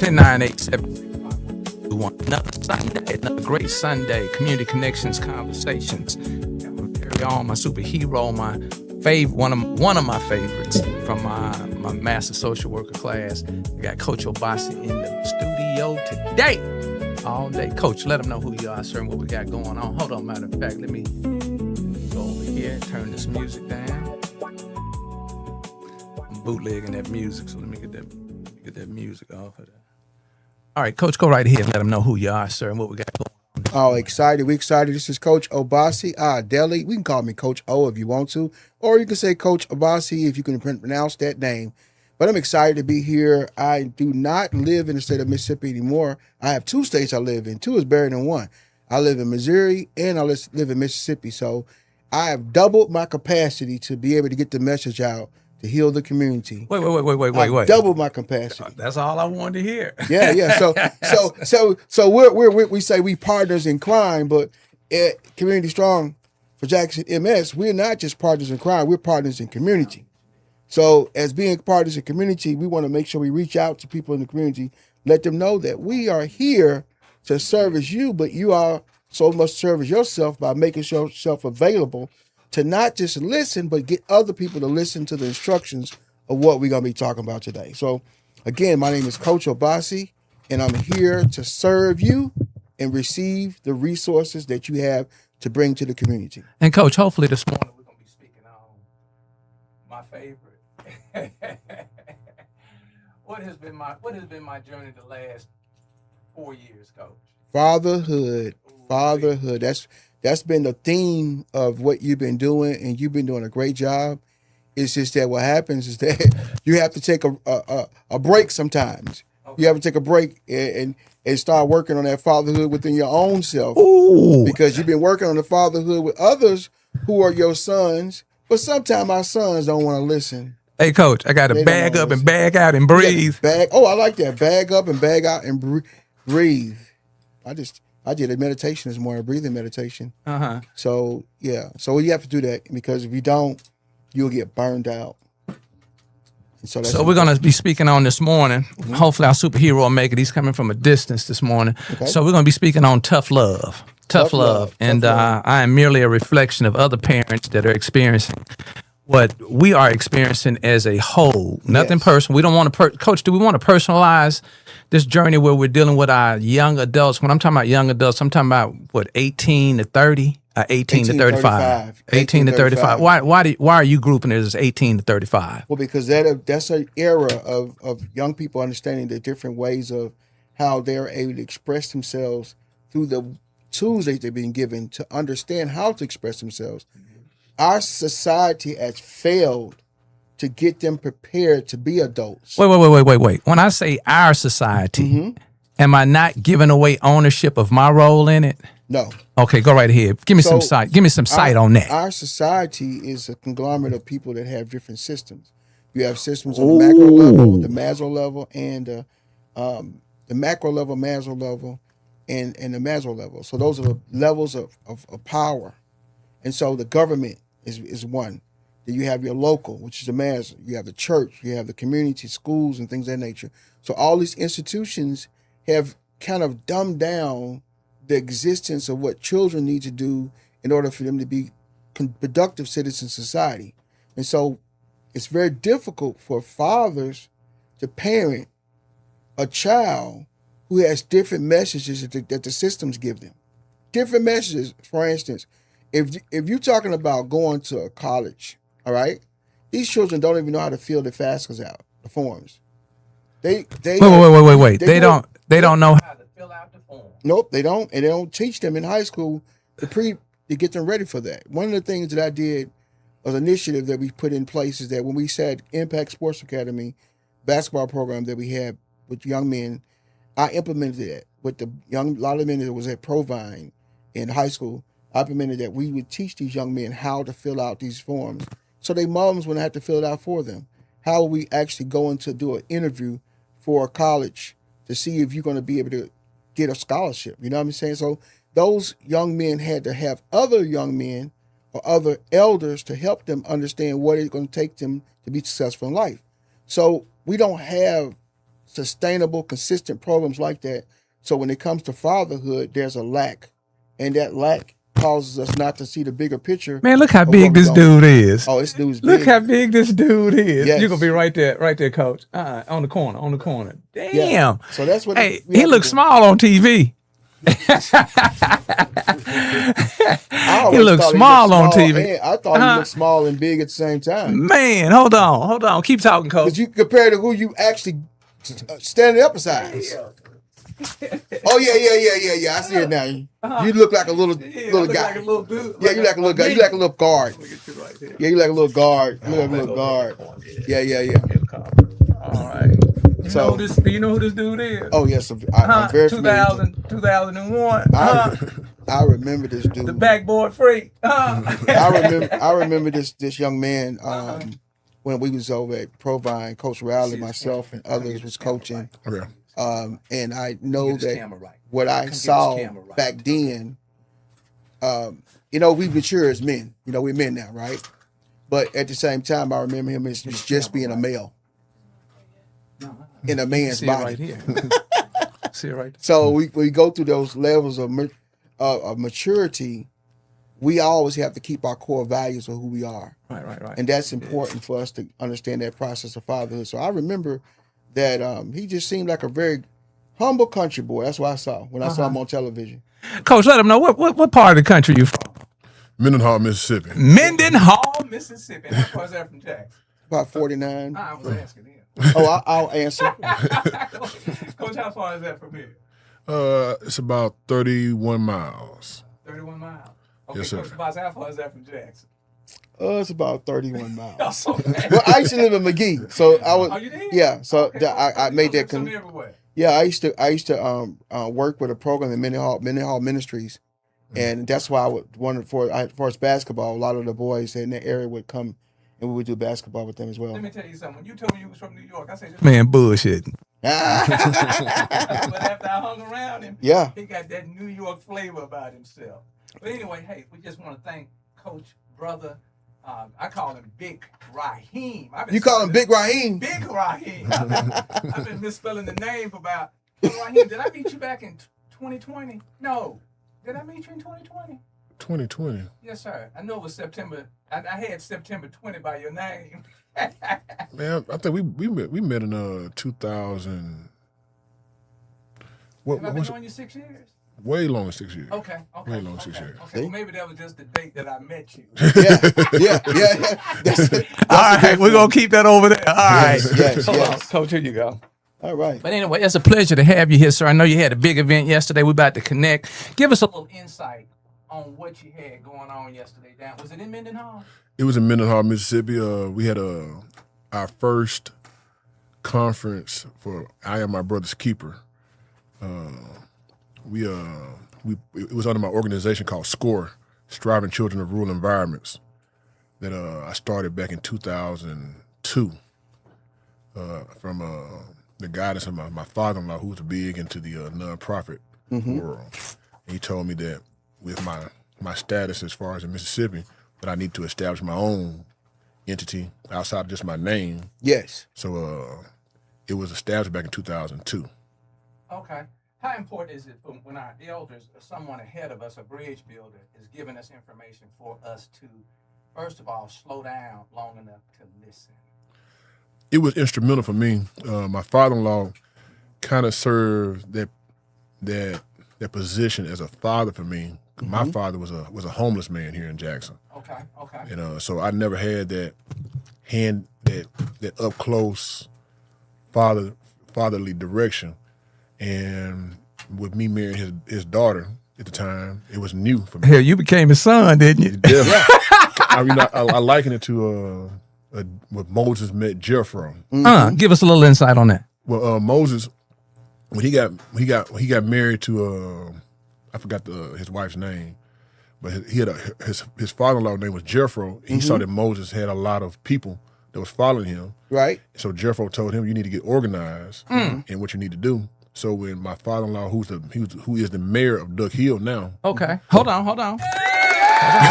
10-9-8-7-1. Another Sunday, another great Sunday. Community Connections Conversations. Got my very own, my superhero, my one of my favorites from my master social worker class. We got Coach Obasi in the studio today. All day. Coach, let them know who you are, sir, and what we got going on. Hold on, matter of fact, let me go over here, turn this music down. I'm bootlegging that music, so let me get that music off of there. All right, Coach, go right ahead and let them know who you are, sir, and what we got going on. Oh, excited. We excited. This is Coach Obasi. Deli. We can call me Coach O if you want to, or you can say Coach Obasi if you can pronounce that name. But I'm excited to be here. I do not live in the state of Mississippi anymore. I have 2 states I live in. 2 is better than 1. I live in Missouri and I live in Mississippi. So I have doubled my capacity to be able to get the message out to heal the community. Wait. Doubled my capacity. That's all I wanted to hear. Yeah. So we say we partners in crime, but at Community Strong for Jackson MS, we're not just partners in crime. We're partners in community. So as being partners in community, we want to make sure we reach out to people in the community, let them know that we are here to service you, but you are so much service yourself by making yourself available to not just listen, but get other people to listen to the instructions of what we're going to be talking about today. So again, my name is Coach Obasi, and I'm here to serve you and receive the resources that you have to bring to the community. And Coach, hopefully this morning we're going to be speaking on my favorite. What has been my journey the last 4 years, Coach? Fatherhood. That's been the theme of what you've been doing, and you've been doing a great job. It's just that what happens is that you have to take a break sometimes. Okay. You have to take a break and start working on that fatherhood within your own self. Ooh. Because you've been working on the fatherhood with others who are your sons, but sometimes our sons don't want to listen. Hey, Coach, I got to bag up and bag out and breathe. I like that. Bag up and bag out and breathe. I did a meditation this morning, a breathing meditation. Uh-huh. So, yeah. So you have to do that, because if you don't, you'll get burned out. So we're going to be speaking on this morning. Mm-hmm. Hopefully our superhero will make it. He's coming from a distance this morning. Okay. So we're going to be speaking on tough love. Tough love. And I am merely a reflection of other parents that are experiencing what we are experiencing as a whole. Nothing personal. We don't want to, Coach, do we want to personalize this journey where we're dealing with our young adults? When I'm talking about young adults, I'm talking about, 18 to 30? 18 to 35. 18 to 35. Why are you grouping it as 18 to 35? Well, because that's an era of young people understanding the different ways of how they're able to express themselves through the tools that they've been given to understand how to express themselves. Mm-hmm. Our society has failed to get them prepared to be adults. Wait. When I say our society, mm-hmm. am I not giving away ownership of my role in it? No. Okay, go right ahead. Give me some sight. Give me some sight on that. Our society is a conglomerate of people that have different systems. You have systems on the macro level, the meso level, and the macro level, meso level, and the meso level. So those are the levels of power. And so the government is one. Then you have your local, which is the meso. You have the church. You have the community, schools, and things of that nature. So all these institutions have kind of dumbed down the existence of what children need to do in order for them to be productive citizens in society. And so it's very difficult for fathers to parent a child who has different messages that the systems give them. Different messages. For instance, if you're talking about going to a college, all right, these children don't even know how to fill the FAFSAs out, the forms. Wait. They don't know how to fill out the form. Nope, they don't, and they don't teach them in high school to get them ready for that. One of the things that I did, an initiative that we put in place, is that when we said Impact Sports Academy basketball program that we had with young men, I implemented that with a lot of men that was at Provine in high school. I implemented that we would teach these young men how to fill out these forms, so their moms wouldn't have to fill it out for them. How would we actually go in to do an interview for a college to see if you're going to be able to get a scholarship? You know what I'm saying? So those young men had to have other young men or other elders to help them understand what it's going to take them to be successful in life. So we don't have sustainable, consistent programs like that. So when it comes to fatherhood, there's a lack, and that lack causes us not to see the bigger picture. Man, look how big this dude is. Oh, this dude's big. Look how big this dude is. Yes. You're gonna be right there, coach. On the corner. Damn. Yeah. So that's what. Hey, he looks small on TV. He looks small on TV. I thought he looked small and big at the same time. Man, hold on. Keep talking, coach. Because you compare to who you actually standing up beside. Oh yeah. I see it now. You look like a little guy. Like a little dude. Yeah, you like a little guy. You like a little guard. Yeah, you like a little guard. You like a little guard. Yeah. All right. Do you know who this dude is? Oh yes, I'm very familiar. 2001. I remember this dude. The backboard freak. I remember this young man when we was over at Provine. Coach Riley, myself, and others was coaching. Okay. And I know that what I saw back then, we mature as men. We're men now, right? But at the same time, I remember him as just being a male in a man's body. Right here. See it right there. So we go through those levels of maturity. We always have to keep our core values of who we are. Right. And that's important for us to understand that process of fatherhood. So I remember that he just seemed like a very humble country boy. That's what I saw when I saw him on television. Coach, let him know what part of the country you from. Mendenhall, Mississippi. Mendenhall, Mississippi. How far is that from Jackson? About 49. I was asking him. Oh, I'll answer. Coach, how far is that from here? It's about 31 miles. 31 miles. Okay, Yes, sir. Coach Obasi, how far is that from Jackson? It's about 31 miles. Oh, so Well, I used to live in McGee, so I was. Oh, you did? Yeah, so Okay. I made that. Everywhere. Yeah, I used to work with a program in Mendenhall Ministries, and that's why I would wonder for as basketball. A lot of the boys in the area would come, and we would do basketball with them as well. Let me tell you something. When you told me you was from New York, I said, man, bullshit. But after I hung around him, Yeah, he got that New York flavor about himself. But anyway, hey, we just want to thank Coach, brother. I call him Big Rahim. You call him Big Rahim? Big Rahim. I've been misspelling the name for about. Rahim, did I meet you back in 2020? No. Did I meet you in 2020? 2020. Yes, sir. I know it was September. I had September 20 by your name. Man, I think we met in 2000. Have I been knowing you 6 years? Way longer, 6 years. Okay. Way longer, 6 years. Okay, well, maybe that was just the date that I met you. Yeah. That's all right, we're going to keep that over there. All right. Yes. Coach, here you go. All right. But anyway, it's a pleasure to have you here, sir. I know you had a big event yesterday. We're about to connect. Give us a little insight on what you had going on yesterday. Was it in Mendenhall? It was in Mendenhall, Mississippi. We had our first conference for I Am My Brother's Keeper. It was under my organization called SCORE, Striving Children of Rural Environments, that I started back in 2002 from the guidance of my father-in-law, who was big into the nonprofit world. And he told me that with my status as far as in Mississippi, that I need to establish my own entity outside of just my name. Yes. So it was established back in 2002. Okay. How important is it when our elders or someone ahead of us, a bridge builder, is giving us information for us to, first of all, slow down long enough to listen? It was instrumental for me. My father-in-law kind of served that position as a father for me. My father was a homeless man here in Jackson. Okay. So I never had that up close fatherly direction. And with me marrying his daughter at the time, it was new for me. Hell, you became his son, didn't you? Yeah. I liken it to when Moses met Jethro. Give us a little insight on that. Well, Moses, when he got married to I forgot his wife's name, but he had his father-in-law name was Jethro. He saw that Moses had a lot of people that was following him. Right. So Jethro told him, "You need to get organized in what you need to do." So when my father-in-law, who is the mayor of Duck Hill now. Okay. Hold on.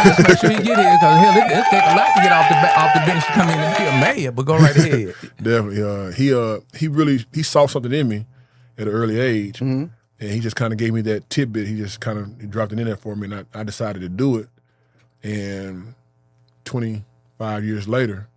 Just make sure you get here, because hell, it take a lot to get off the bench to come in and be a mayor. But go right ahead. Definitely. He saw something in me at an early age, and he just kind of gave me that tidbit. He just kind of dropped it in there for me, and I decided to do it. And 25 years later,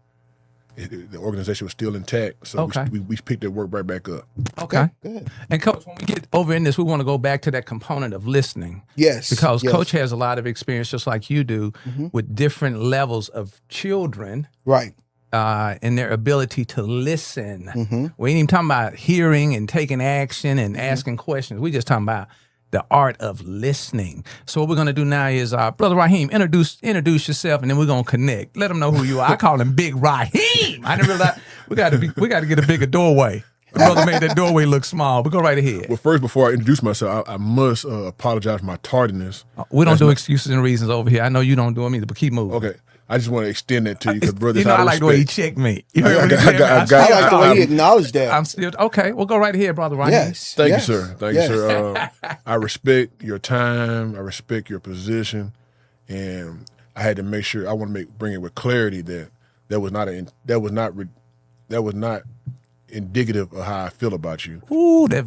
the organization was still intact, so we picked that work right back up. Okay. Good. And Coach, when we get over in this, we want to go back to that component of listening. Yes. Because Coach has a lot of experience, just like you do, with different levels of children. Right. And their ability to listen. We ain't even talking about hearing and taking action and asking questions. We just talking about the art of listening. So what we're going to do now is, Brother Rahim, introduce yourself, and then we're going to connect. Let them know who you are. I call him Big Rahim. I didn't realize we got to get a bigger doorway. The brother made that doorway look small, but go right ahead. Well, first, before I introduce myself, I must apologize for my tardiness. We don't do excuses and reasons over here. I know you don't do them either, but keep moving. Okay. I just want to extend that to you, because brothers, I like the way he checked me. You heard what he said? I like the way he acknowledged that. I'm still okay. Well, go right ahead, Brother Rahim. Yes. Thank you, sir. Thank you, sir. I respect your time. I respect your position, and I had to make sure. I want to bring it with clarity that was not indicative of how I feel about you. Ooh, that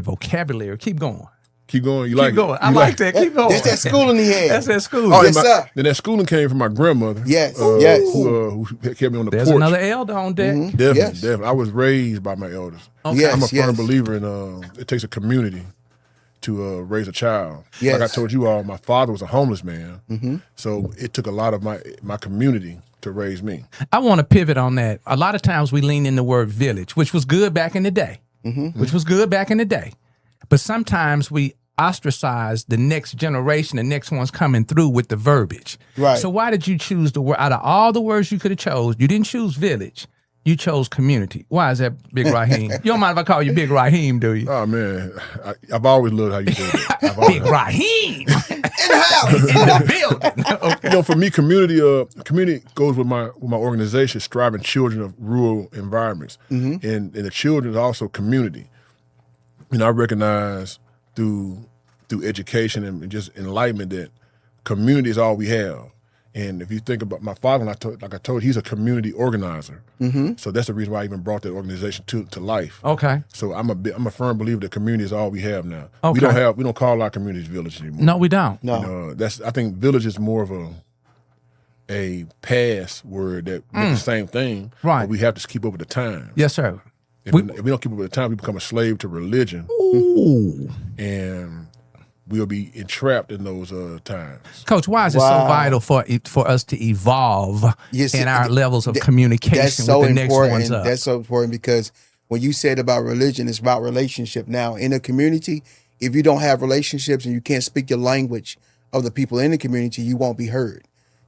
vocabulary. Keep going. Keep going. You Keep like going. it? I like that. Keep going. That's that schooling he had. That's that schooling. Oh, Yes, sir. Then that schooling came from my grandmother. Yes. Who kept me on the There's porch. another elder on deck. Definitely. I was raised by my elders. Okay. Yes, I'm a firm yes. believer in it takes a community to raise a child. Yes. Like I told you all, my father was a homeless man, so it took a lot of my community to raise me. I want to pivot on that. A lot of times we lean in the word village, which was good back in the day. But sometimes we ostracize the next generation, the next one's coming through with the verbiage. Right. So why did you choose the word? Out of all the words you could have chose, you didn't choose village. You chose community. Why is that, Big Rahim? You don't mind if I call you Big Rahim, do you? Oh man, I've always loved how you say that. Big Rahim in the building. Okay. You know, for me, community goes with my organization, Striving Children of Rural Environments, and the children is also community. You know, I recognize through education and just enlightenment that community is all we have. And if you think about my father, like I told you, he's a community organizer. So that's the reason why I even brought that organization to life. Okay. So I'm a firm believer that community is all we have now. Okay. We don't call our communities villages anymore. No, we don't. No. You know, I think village is more of a pass word that means the same thing. Right. But we have to keep up with the times. Yes, sir. If we don't keep up with the time, we become a slave to religion. Ooh. And we'll be entrapped in those times. Coach, why is it so vital for us to evolve in our levels of communication That's so with the next important. ones up? That's so important, because when you said about religion, it's about relationship. Now, in a community, if you don't have relationships and you can't speak the language of the people in the community, you won't be heard.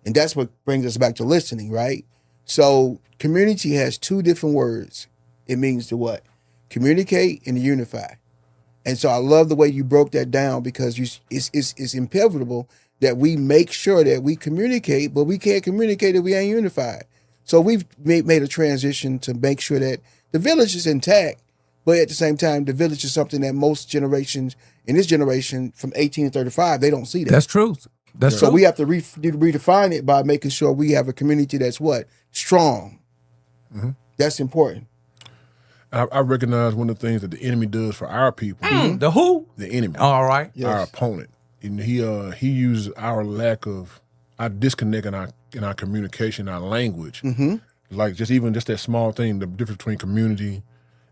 And that's what brings us back to listening, right? So community has two different words. It means to what? Communicate and unify. And so I love the way you broke that down, because it's imperative that we make sure that we communicate, but we can't communicate if we ain't unified. So we've made a transition to make sure that the village is intact, but at the same time, the village is something that most generations, in this generation from 18 to 35, they don't see that. That's truth. That's So true. we have to redefine it by making sure we have a community that's what? Strong. That's important. I recognize one of the things that the enemy does for our people. The who? The enemy. All right. Our opponent. And he uses our disconnect in our communication, our language. Like just that small thing, the difference between community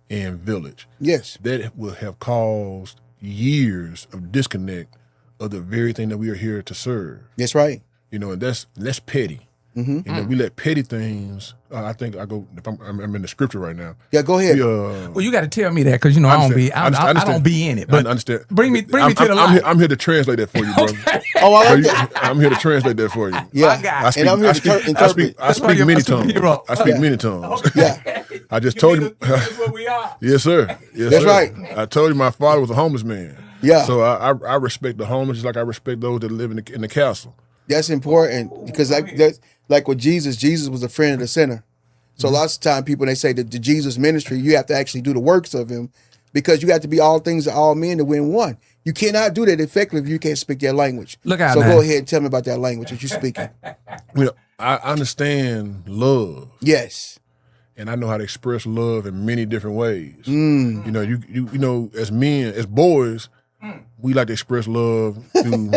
and village. Yes. That will have caused years of disconnect of the very thing that we are here to serve. That's right. You know, and that's petty. And then we let petty things. I think I'm in the scripture right now. Yeah, go ahead. Well, you got to tell me that, because I don't be in it. But I understand. Bring me to the light. I'm here to translate that for you, brother. Oh, I like that. I'm here to translate that for you. Yeah. guy. And I'm here to interpret. I speak many tongues. superhero. I speak many tongues. Yeah. I just told you. That's what we are. Yes, sir. Yes, That's sir. right. I told you my father was a homeless man. Yeah. So I respect the homeless just like I respect those that live in the castle. That's important, because like with Jesus was a friend of the sinner. So lots of time people, they say that the Jesus ministry, you have to actually do the works of him, because you have to be all things to all men to win one. You cannot do that effectively if you can't speak their language. Look out So now. go ahead and tell me about that language that you're speaking. You know, I understand love, Yes. and I know how to express love in many different ways. You know, you know, as men, as boys, we like to express love through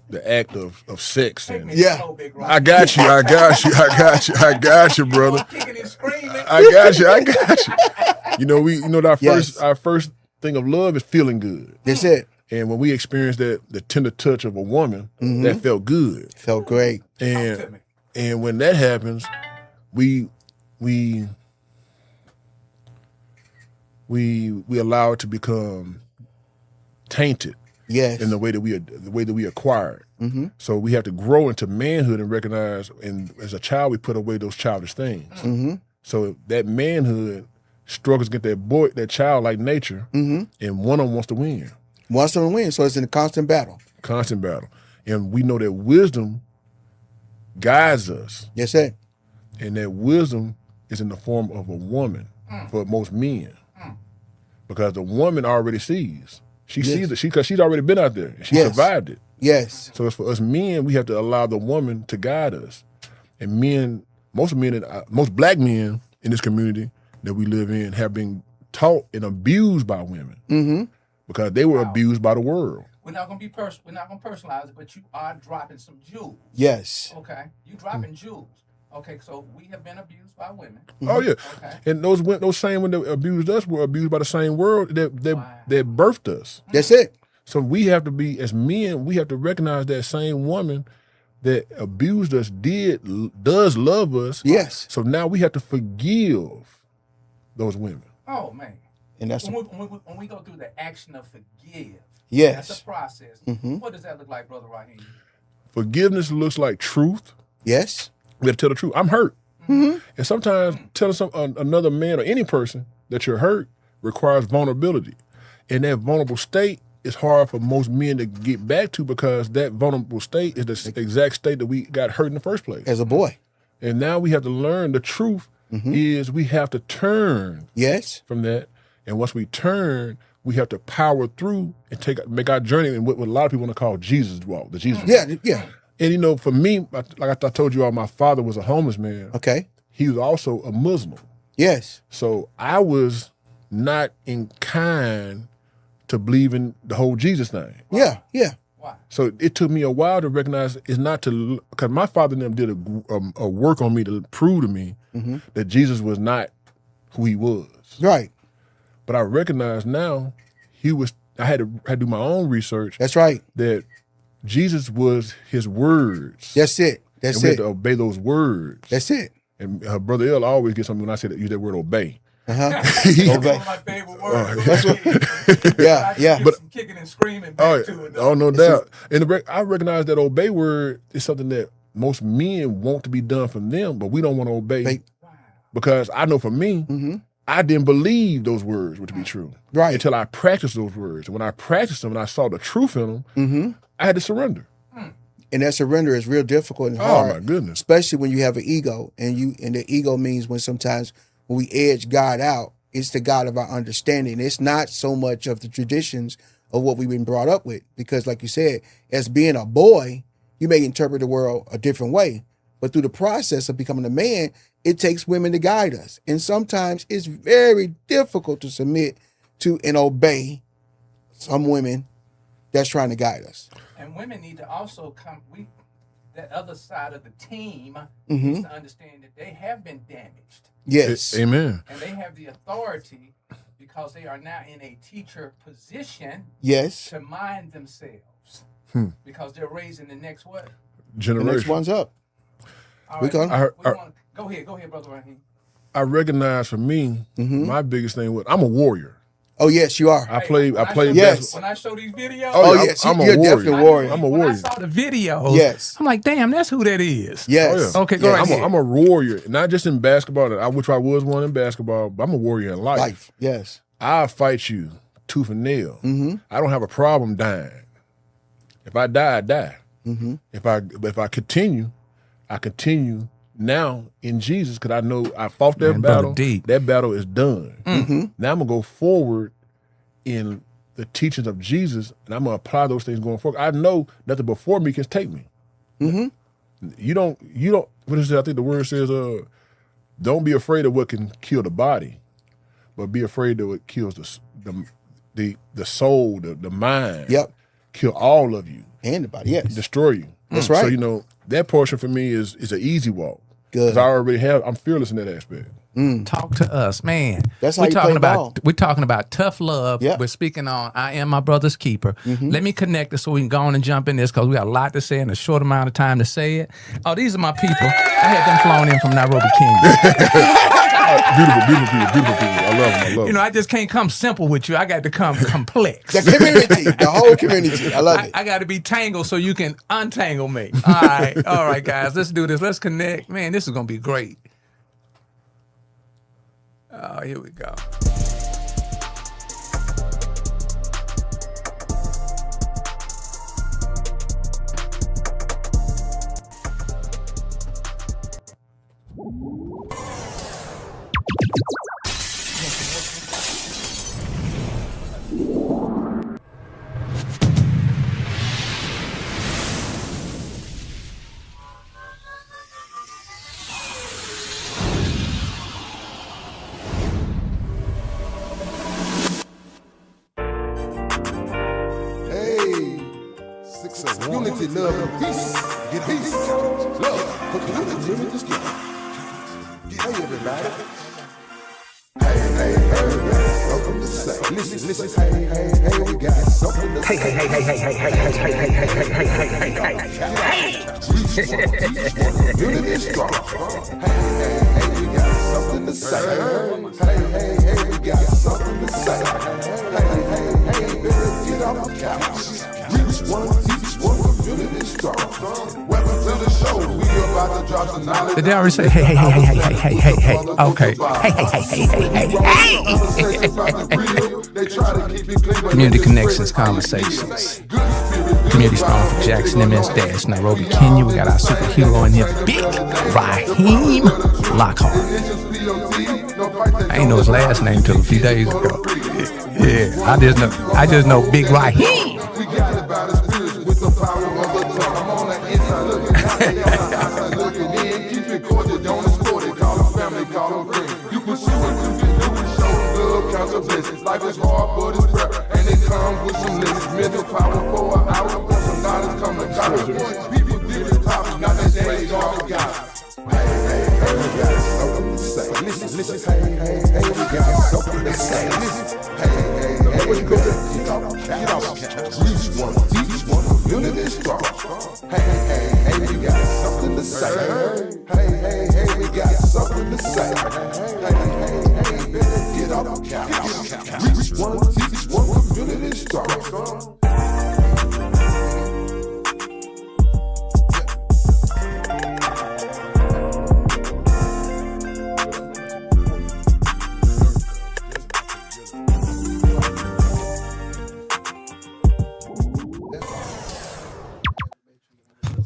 the act of sex. And Yeah. I got you, I got you, I got you, I got you, brother. Kicking and screaming. I got you, I got you. You know, our Yes. first thing of love is feeling good. That's it. And when we experience the tender touch of a woman, that felt good. Felt great. And when that happens, we allow it to become tainted. Yes. In the way that we acquire it. So we have to grow into manhood and recognize, and as a child, we put away those childish things. So that manhood struggles against that childlike nature, and one of them wants to win. Wants to win, so it's in a constant battle. Constant battle. And we know that wisdom guides us, Yes, sir. and that wisdom is in the form of a woman for most men. Because the woman already sees. She sees it because she's already been out there. And she survived it. Yes. So it's for us men, we have to allow the woman to guide us. And most black men in this community that we live in have been taught and abused by women because they were abused by the world. We're not gonna personalize it, but you are dropping some jewels. Yes. Okay, you dropping jewels. Okay, so we have been abused by women. Oh yeah, Okay. and those same women that abused us were abused by the same world that birthed us. That's it. So we have to be, as men, we have to recognize that same woman that abused us does love us. Yes. So now we have to forgive those women. Oh man. And that's when we go through the action of forgive. Yes. That's a process. What does that look like, Brother Rahim? Forgiveness looks like truth. yes. We have to tell the truth. I'm hurt. And sometimes telling another man or any person that you're hurt requires vulnerability. And that vulnerable state is hard for most men to get back to because that vulnerable state is the exact state that we got hurt in the first place. As a boy. And now we have to learn the truth is we have to turn Yes. from that. And once we turn, we have to power through and make our journey in what a lot of people want to call Jesus walk, the Jesus walk. Yeah. Yeah. And you know, for me, like I told you all, my father was a homeless man. Okay. He was also a Muslim. Yes. So I was not inclined to believe in the whole Jesus thing. Yeah. Yeah. Why? So it took me a while to recognize it's not to, because my father and them did a work on me to prove to me that Jesus was not who he was. Right. But I recognize now I had to do my own research That's right. that Jesus was his words. That's it. And That's we have it. to obey those words. That's it. And Brother L always gets something when I use that word obey. Obey. One of my favorite words. That's what. Yeah. Yeah. But some kicking and screaming back to it. Oh, no doubt. And I recognize that obey word is something that most men want to be done from them, but we don't want to obey. Because I know for me, I didn't believe those words were to be true. Right. Until I practiced those words. And when I practiced them and I saw the truth in them, I had to surrender. And that surrender is real difficult and Oh hard. my goodness. Especially when you have an ego, and the ego means when we edge God out, it's the God of our understanding. It's not so much of the traditions of what we've been brought up with. Because like you said, as being a boy, you may interpret the world a different way. But through the process of becoming a man, it takes women to guide us. And sometimes it's very difficult to submit to and obey some women that's trying to guide us. And women need to also that other side of the team needs to understand that they have been damaged. Yes. Amen. And they have the authority because they are now in a teacher position Yes. to mind themselves. Because they're raising the next what? The Generation. next one's up. All We right, can- go ahead, Brother Rahim. I recognize for me, my biggest thing was I'm a warrior. Oh, yes, you are. I played Yes. basketball. When I show these videos, Oh, yeah, yes, I'm a you're warrior. definitely a warrior. I'm a when I warrior. saw the videos, Yes. I'm like, damn, that's who that is. Yes. Oh, yeah. Okay, go Yes. right ahead. I'm a warrior, not just in basketball, which I was one in basketball, but I'm a warrior in life. Life. Yes. I'll fight you tooth and nail. I don't have a problem dying. If I die, I die. If I continue, I continue now in Jesus because I know I fought that Man, brother battle. deep. That battle is done. Now I'm gonna go forward in the teachings of Jesus, and I'm gonna apply those things going forward. I know nothing before me can take me. You don't. What is it? I think the word says, "Don't be afraid of what can kill the body, but be afraid of what kills the soul, the mind. Yep. Kill all of you And the body, yes. destroy you. That's right. So that portion for me is an easy walk. Good. Because I'm fearless in that aspect. Talk to us, man. That's how we're you talking play about. ball. We're talking about tough love. Yep. We're speaking on I am my brother's keeper. Let me connect it so we can go on and jump in this because we got a lot to say in a short amount of time to say it. Oh, these are my people. I had them flown in from Nairobi, Kenya. Beautiful people. I love them. I just can't come simple with you. I got to come complex. The community, the whole community. I love it. I got to be tangled so you can untangle me. All right, guys. Let's do this. Let's connect. Man, this is gonna be great. Oh, here we go. Unity, love, and peace. Get peace. Love, community, strong. Hey, everybody. Hey, welcome to say. Listen. Hey, we got something to say. Hey. Unity is strong. Hey, we got something to say. Hey, we got something to say. Hey, better get off the couch. Reach one, teach one, community strong. Welcome to the show. We about to drop some knowledge. Did they already say hey? Okay. Hey. Community Connections Conversations. Community Strong for Jackson, MS-Nairobi, Kenya. We got our superhero in here, Big Rahim Lockhart. I ain't know his last name till a few days ago. Yeah, I just know Big Rahim. We got it by the spirit with the power of the tongue. I'm on the inside looking outside looking in. Keep it cordial, don't export it. Call them family, call them friends. You pursue it, you can do it. Show love, count your blessings. Life is hard, but it's prep. And it comes with some lessons. Mental power for an hour. Want some knowledge, come to college. People different topics, not that they all got. Hey, we got something to say. Listen, hey, we got something to say. Listen, hey, we got get off. Reach one, teach one, community strong. Hey, we got something to say. Hey, we got something to say. Hey, better get off the couch. Reach one, teach one, community strong.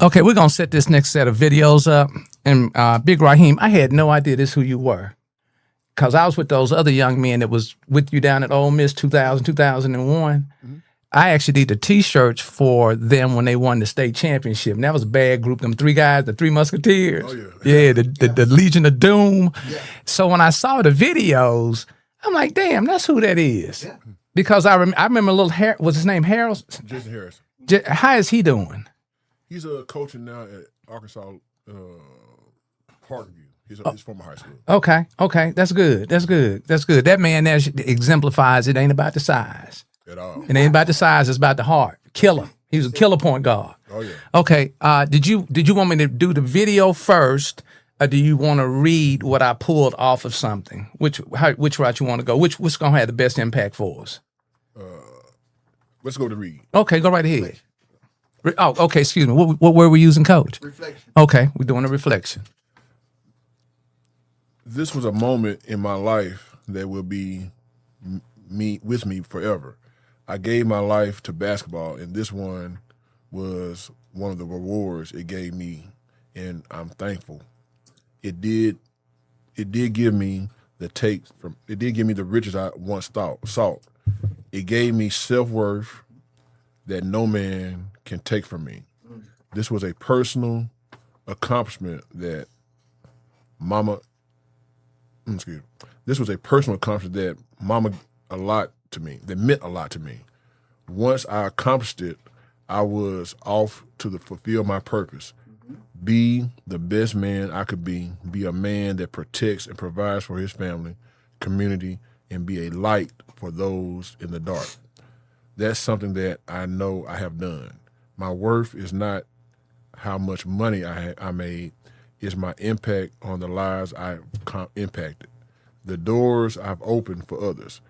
Okay, we're going to set this next set of videos up. And Big Rahim, I had no idea this who you were. Because I was with those other young men that was with you down at Ole Miss 2001. I actually did the T-shirts for them when they won the state championship. And that was a bad group, them three guys, the Three Musketeers. Oh, yeah. The Legion of Doom. Yeah. So when I saw the videos, I'm like, damn, that's who that is. Yeah. Because I remember a little, was his name Harold? Jason Harris. How is he doing? He's coaching now at Arkansas Parkview. He's from high school. Okay. That's good. That man there exemplifies it ain't about the size. At all. It ain't about the size, it's about the heart. Killer. He was a killer point guard. Oh, yeah. Okay. Did you want me to do the video first, or do you want to read what I pulled off of something? Which route you want to go? What's going to have the best impact for us? Let's go to read. Okay, go right ahead. Oh, okay, excuse me. What word we using, Coach? Reflection. Okay, we're doing a reflection. This was a moment in my life that will be with me forever. I gave my life to basketball, and this one was one of the rewards it gave me, and I'm thankful. It did give me the riches I once sought. it gave me self-worth that no man can take from me. This was a personal accomplishment that this was a personal accomplishment that mama that meant a lot to me. Once I accomplished it, I was off to fulfill my purpose. Be the best man I could be a man that protects and provides for his family, community, and be a light for those in the dark. That's something that I know I have done. My worth is not how much money I made, it's my impact on the lives I've impacted. The doors I've opened for others.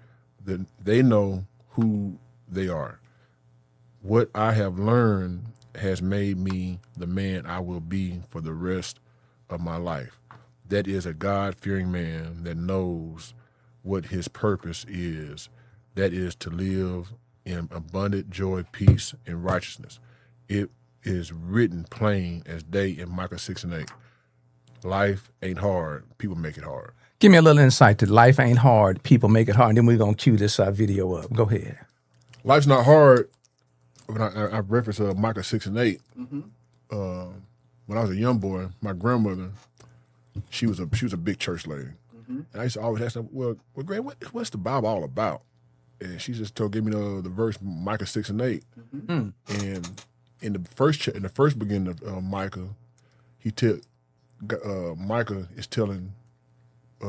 They know who they are. What I have learned has made me the man I will be for the rest of my life. That is a God-fearing man that knows what his purpose is. That is to live in abundant joy, peace, and righteousness. It is written plain as day in Micah 6:8. Life ain't hard, people make it hard. Give me a little insight to life ain't hard, people make it hard, and then we're going to cue this video up. Go ahead. Life's not hard. When I referenced Micah 6:8, when I was a young boy, my grandmother, she was a big church lady. And I used to always ask her, well, Grand, what's the Bible all about? And she just gave me the verse Micah 6:8. And in the first beginning of Micah, Micah is telling,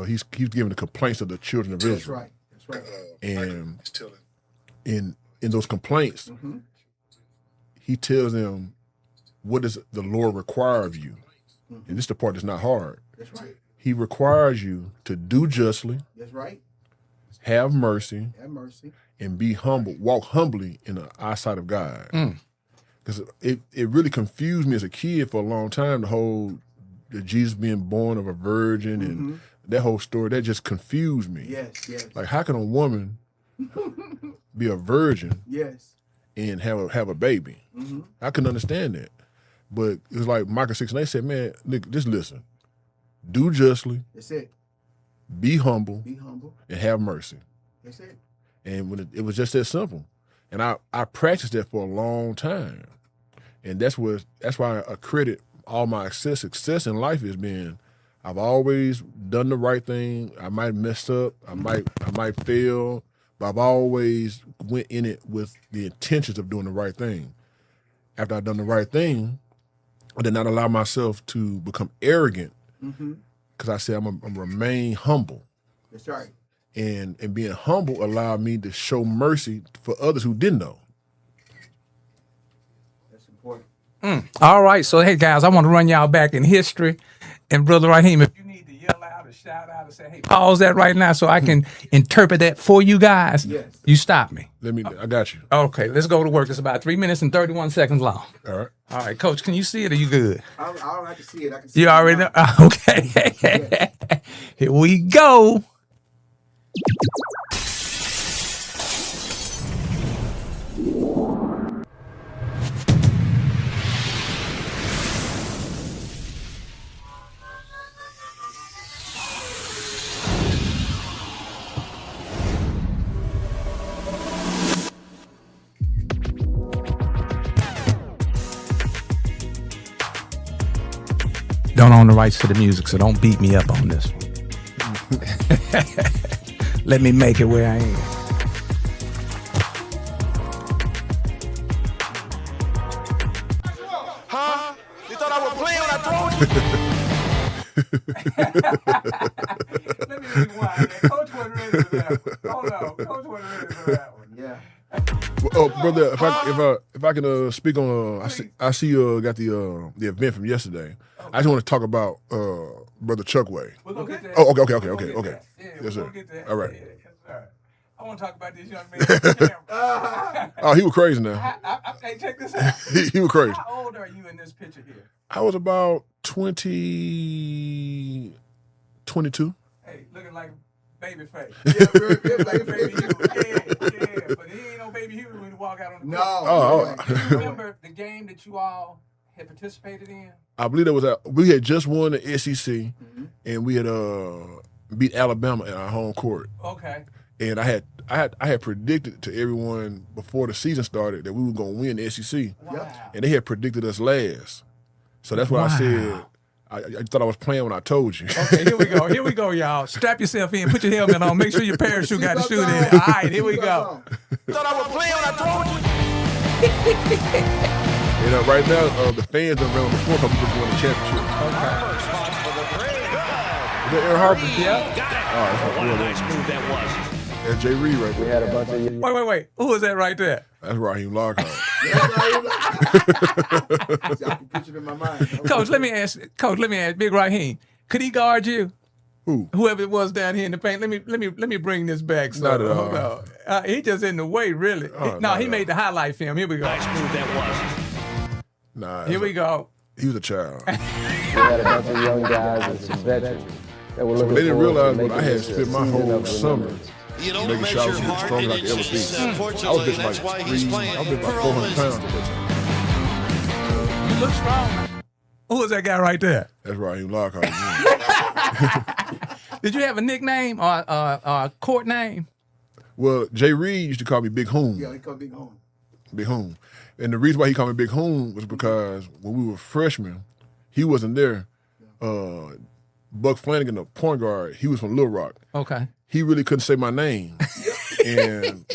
he's giving the complaints of the children of Israel. That's right. And in those complaints, he tells them, what does the Lord require of you? And this is the part that's not hard. That's right. He requires you to do justly. That's right. Have mercy. Have mercy. And be humble. Walk humbly in the eyesight of God. Because it really confused me as a kid for a long time, the whole Jesus being born of a virgin and that whole story, that just confused me. Yes. Like, how can a woman be a virgin and have a baby? I couldn't understand that. But it was like Micah 6:8 said, man, nigga, just listen. Do justly. That's it. Be humble. Be humble. And have mercy. That's it. And when it was just that simple. And I practiced that for a long time. And that's why I credit all my success in life as being, I've always done the right thing. I might mess up. I might fail. But I've always went in it with the intentions of doing the right thing. After I've done the right thing, I did not allow myself to become arrogant, because I said I'm gonna remain humble. That's right. And being humble allowed me to show mercy for others who didn't know. That's important. All right, so hey guys, I want to run y'all back in history. And Brother Rahim, if you need to yell out or shout out or say, hey, pause that right now so I can interpret that for you guys, you stop me. I got you. Okay, let's go to work. It's about 3 minutes and 31 seconds long. All right, Coach, can you see it or you good? I don't have to see it. I can see it. You already know? Okay. Here we go. Don't own the rights to the music, so don't beat me up on this one. Let me make it where I am. Huh? You thought I was playing when I told you? Let me rewind. Coach wasn't ready for that one. Hold on. Coach wasn't ready for that one. Yeah. Oh, brother, if I can speak on, I see you got the event from yesterday. I just want to talk about Brother Chuckway. We're gonna get that. Oh, okay. Yeah, Yes, sir. we'll get that. All right. Yeah, yes, sir. I want to talk about this young man. Oh, he was crazy now. Hey, check this out. He was crazy. How old are you in this picture here? I was about 22. Hey, looking like baby face. Yeah, real good, like Baby Hugh. Yeah. But he ain't no baby Hugh when you walk out on the court. Oh. Do you remember the game that you all had participated in? I believe we had just won the SEC, and we had beat Alabama at our home court. Okay. And I had predicted to everyone before the season started that we were going to win the SEC. And they had predicted us last. So that's what I said. I thought I was playing when I told you. Okay, here we go. Here we go, y'all. Strap yourself in. Put your helmet on. Make sure your parachute got the shoe in it. All right, here we go. Thought I was playing when I told you. And right now, the fans are around the floor because we just won the championship. Okay. Is that Aaron Harper? Yeah. What a nice move that was. That's Jay Reed right there. We had a bunch of Wait. Who is that right there? That's Rahim Lockhart. I can picture it in my mind. Coach, let me ask, Big Rahim, could he guard you? Who? Whoever it was down here in the paint. Let me bring this back. So, Not at all. hold on. He just in the way, really. Not he at made the highlight film. Here we go. Nice move that was. Nah. Here we go. He was a child. we had a bunch of young guys and some veterans that were looking They didn't forward to realize what making I had this a spent my season whole of summer remembrance. You don't making sure I was measure getting hard stronger like I ever inches. been. I was Unfortunately, just that's why like he's 3, playing I was about for 400 Ole pounds Miss. at that time. You look strong. Who is that guy right there? That's Rahim Lockhart. Did you have a nickname or a court name? Well, Jay Reed used to call me Big Hoon. Yeah, he called Big Home. Big Hoon. And the reason why he called me Big Hoon was because when we were freshmen, he wasn't there. Buck Flanagan, the point guard, he was from Little Rock. Okay. He really couldn't say my name. And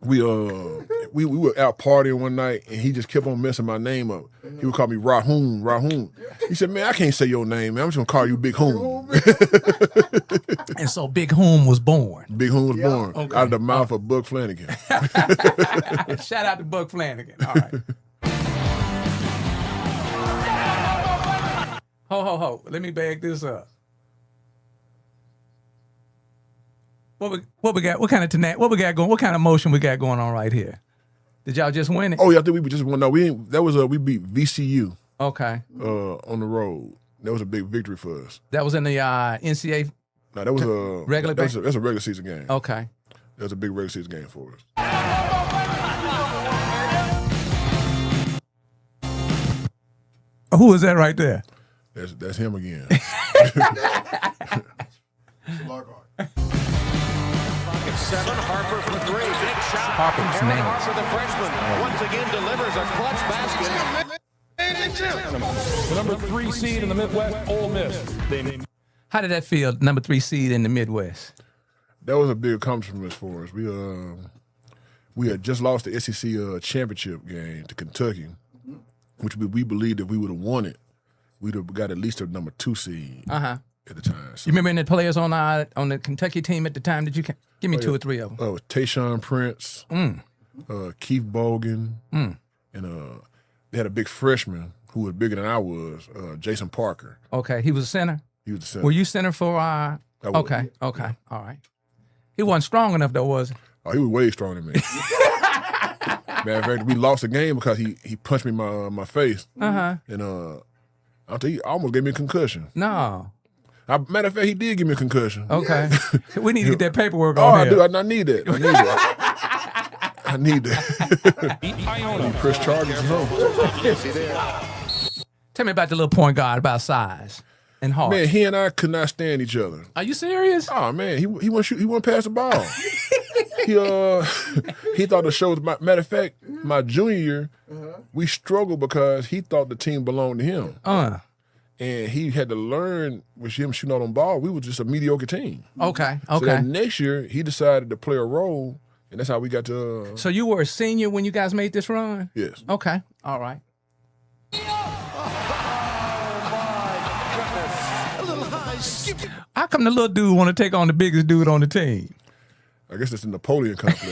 we were out partying one night and he just kept on messing my name up. He would call me Rahim. He said, man, I can't say your name, man. I'm just gonna call you Big Hoon. And so Big Hoon was born. Big Hoon was born Okay. out of the mouth of Buck Flanagan. Shout out to Buck Flanagan. All right. Ho. Let me bag this up. What we got? What kind of what we got going? What kind of motion we got going on right here? Did y'all just win it? Oh yeah, I think we just won. No, we ain't. That was we beat VCU Okay. on the road. That was a big victory for us. That was in the NCAA. No, that was a Regular That's a regular season game. Okay. That was a big regular season game for us. Who is that right there? That's him again. Seven, Harper for three. Big shot. Harper's Aaron name. Harper, the freshman, once again delivers a clutch basket. The number 3 seed in the Midwest, Ole Miss. How did that feel? Number 3 seed in the Midwest. That was a big accomplishment for us. We had just lost the SEC championship game to Kentucky, which we believed if we would have won it, we'd have got at least a number 2 seed at the time. So, You remember any players on the Kentucky team at the time? Did you give me 2 or 3 of them? Tayshaun Prince, Keith Bogan, and they had a big freshman who was bigger than I was, Jason Parker. Okay, he was a center. He was the center. Were you center for? I was. Okay, all right. He wasn't strong enough though, was he? Oh, he was way stronger than me. Matter of fact, we lost the game because he punched me in my face. And I'll tell you, he almost gave me a concussion. No. Matter of fact, he did give me a concussion. Okay. We need to get that paperwork Oh, on I here. do. I need that. I need that. I press charges and all. Tell me about the little point guard, about size and heart. Man, he and I could not stand each other. Are you serious? Oh man, he wouldn't shoot. He wouldn't pass the ball. He thought the show was. Matter of fact, my junior year, we struggled because he thought the team belonged to him, and he had to learn with him shooting out on ball. We were just a mediocre team. Okay. So then next year, he decided to play a role, and that's how we got to. So you were a senior when you guys made this run? Yes. Okay. All right. How come the little dude want to take on the biggest dude on the team? I guess it's the Napoleon complex.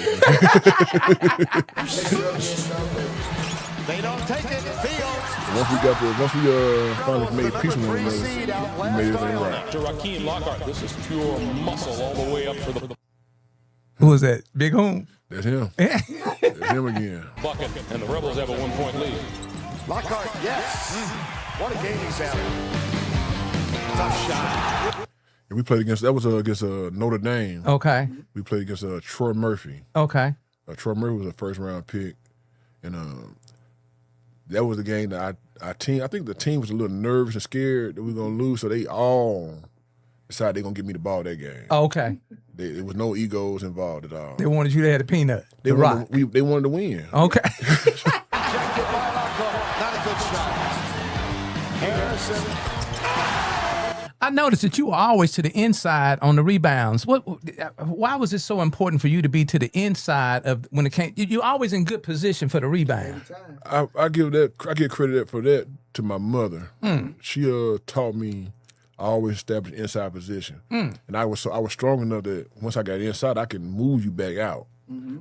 They don't take it. Fields. Once we finally made peace with one another, we made everything right. To Rahim Lockhart, this is pure muscle all the way up for the Who was that? Big Home? That's him. That's him again. bucket, and the Rebels have a 1-point lead. Lockhart, yes. What a game he's having. Tough shot. And we played against Notre Dame. Okay. We played against Troy Murphy. Okay. Troy Murphy was a first round pick, and that was the game that our team. I think the team was a little nervous and scared that we were gonna lose, so they all decided they're gonna give me the ball that game. Oh, okay. There was no egos involved at all. They wanted you to have the peanut. They the rock. they wanted to win. Okay. Not a good shot. Harrison. I noticed that you were always to the inside on the rebounds. Why was it so important for you to be to the inside of when it came? You're always in good position for the rebound. I give credit for that to my mother. She taught me I always establish inside position, and I was strong enough that once I got inside, I can move you back out.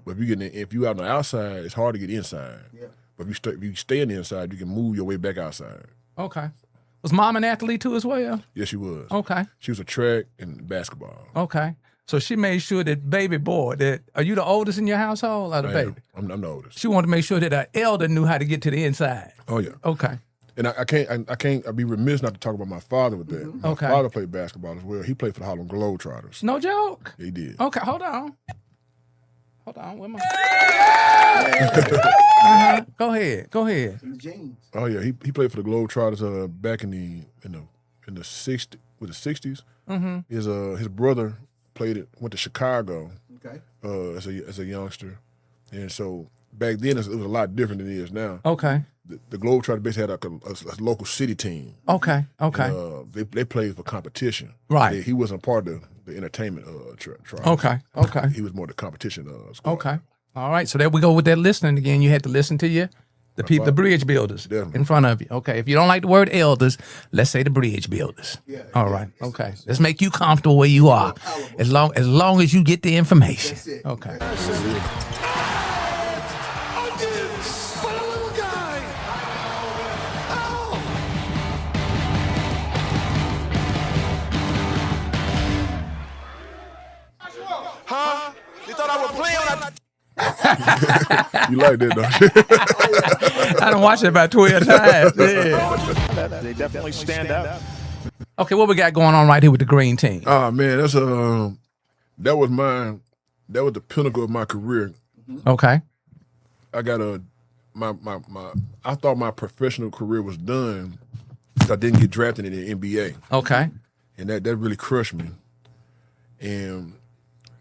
But if you out on the outside, it's hard to get inside. Yeah. But if you stay in the inside, you can move your way back outside. Okay. Was mom an athlete too as well? Yes, she was. Okay. She was a track and basketball. Okay. So she made sure that baby boy, are you the oldest in your household or the baby? I'm the oldest. She wanted to make sure that her elder knew how to get to the inside. Oh yeah. Okay. And I'd be remiss not to talk about my father with that. My father played basketball as well. He played for the Harlem Globetrotters. No joke? He did. Okay, hold on. Where my... Go ahead. James. Oh yeah, he played for the Globetrotters back in the 60s, with the 60s. His brother went to Chicago. Okay. As a youngster, and so back then it was a lot different than it is now. Okay. The Globetrotters basically had a local city team. Okay. And, they played for competition. Right. He wasn't part of the entertainment trial. Okay. He was more the competition squad. Okay. All right. So there we go with that listening again. You had to listen to the people, the bridge builders Definitely. in front of you. Okay. If you don't like the word elders, let's say the bridge builders. Yeah. All right. Okay. Let's make you comfortable where you are. As long as you get the information. That's it. Okay. Huh? You thought I would play on that? You like that, don't you? I done watched it about 12 times. Yeah. They definitely stand out. Okay, what we got going on right here with the green team? Oh man, that was the pinnacle of my career. Okay. I got I thought my professional career was done because I didn't get drafted in the NBA. Okay. And that really crushed me. And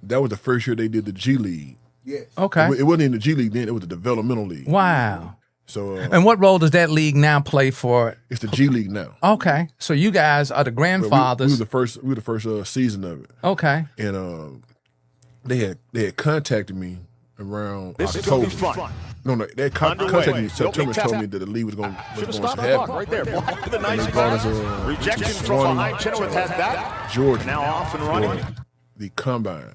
that was the first year they did the G League. Yes. Okay. It wasn't in the G League then, it was the developmental league. Wow. So And what role does that league now play for? it's the G League now. Okay. So you guys are the We grandfathers. were the first season of it. Okay. And they had contacted me around This is gonna October. be fun. No, they contacted me in Underway. September and told me that the league was going Should to have stopped the happen. clock right there. Block with a nice And they brought pass. us, Rejection from Swanee, behind. Chenoweth had that. Jordan. Now off and running. The combine.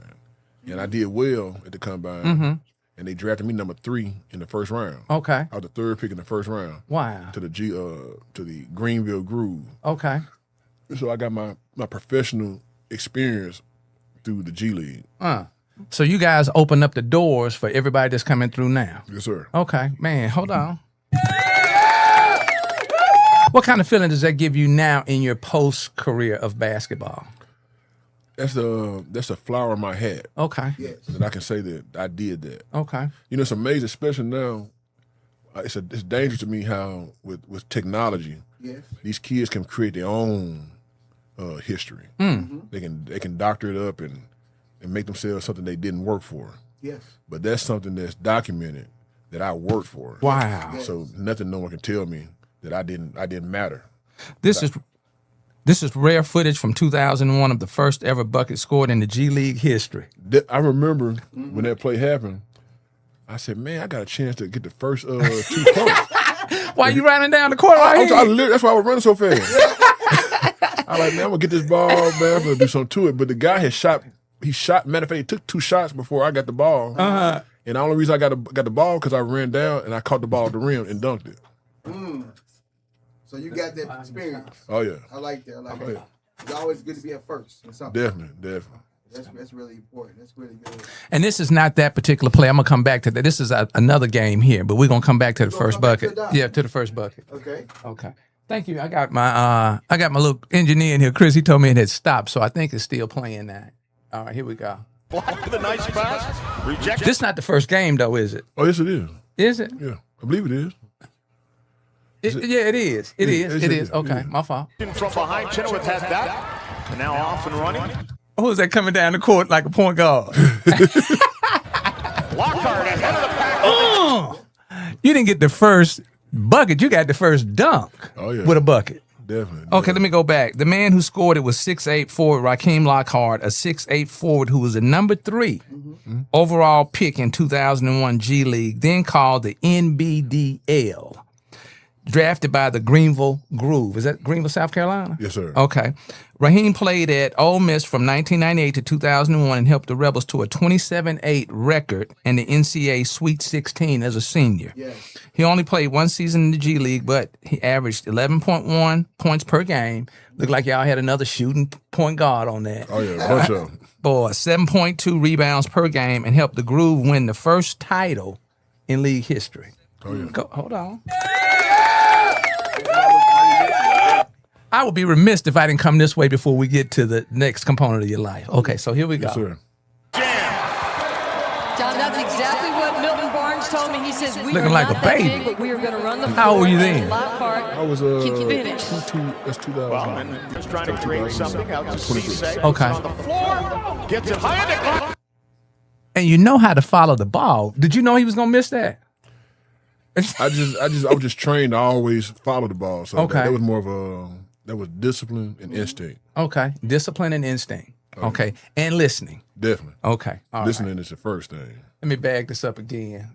And I did well at the combine. And they drafted me number 3 in the first round. Okay. I was the 3rd pick in the first round Wow. to the Greenville Groove. Okay. So I got my professional experience through the G League. So you guys open up the doors for everybody that's coming through now. Yes, sir. Okay. Man, hold on. What kind of feeling does that give you now in your post-career of basketball? That's a flower in my hat. Okay. Yes. That I can say that I did that. Okay. You know, it's amazing, especially now. It's dangerous to me how with technology, Yes. these kids can create their own history. They can doctor it up and make themselves something they didn't work for. Yes. But that's something that's documented that I worked for. Wow. So no one can tell me that I didn't matter. This is rare footage from 2001 of the first ever bucket scored in the G League history. I remember when that play happened, I said, man, I got a chance to get the first 2 points. Why you running down the court right here? That's why I was running so fast. I like, man, I'm gonna get this ball, man. I'm gonna do something to it. But the guy had shot. He shot. Matter of fact, he took 2 shots before I got the ball. And the only reason I got the ball because I ran down and I caught the ball at the rim and dunked it. So you got that experience. Oh yeah, I like that. I like Oh, that. yeah. It's always good to be at first in something. definitely. That's really important. That's really good. And this is not that particular play. I'm gonna come back to that. This is another game here, but we're gonna come back to the first come back to bucket. that. Yeah, to the first bucket. Okay. Okay. Thank you. I got my little engineer in here, Chris. He told me it had stopped, so I think it's still playing now. All right, here we go. Block with a nice pass. Rejection. This not the first game though, is it? Oh yes, it is. Is it? Yeah, I believe it is. Yeah, it is. It is. Is It it? is. Okay, Yeah. my fault. From behind. Chenoweth had that. And now off and running. Who's that coming down the court like a point guard? Lockhart ahead of the pack. You didn't get the first bucket. You got the first dunk with a bucket. Definitely. Okay, let me go back. The man who scored it was 6'8" forward Rahim Lockhart, a 6'8" forward who was a number 3 overall pick in 2001 G League, then called the NBDL. Drafted by the Greenville Groove. Is that Greenville, South Carolina? Yes, sir. Okay. Rahim played at Ole Miss from 1998 to 2001 and helped the Rebels to a 27-8 record in the NCAA Sweet 16 as a senior. Yes. He only played one season in the G League, but he averaged 11.1 points per game. Looked like y'all had another shooting point guard on that. Oh, yeah, a bunch of them. Boy, 7.2 rebounds per game and helped the Groove win the first title in league history. Oh, yeah. Hold on. I would be remiss if I didn't come this way before we get to the next component of your life. Okay, so here we go. Yes, sir. John, that's exactly what Milton Barnes told me. He says we Looking are like not a that baby. big, but we are going to run the floor. How old were you then? Lockhart, I was finish. that's 2000. Well, and just trying to create something out to C-Say. Okay. On the floor. Gets it high in the clock. And you know how to follow the ball. Did you know he was gonna miss that? I was just trained to always follow the ball. So Okay. that was more of that was discipline and instinct. Okay, discipline and instinct. Okay, and listening. Definitely. Okay, all right. Listening is the first thing. Let me bag this up again.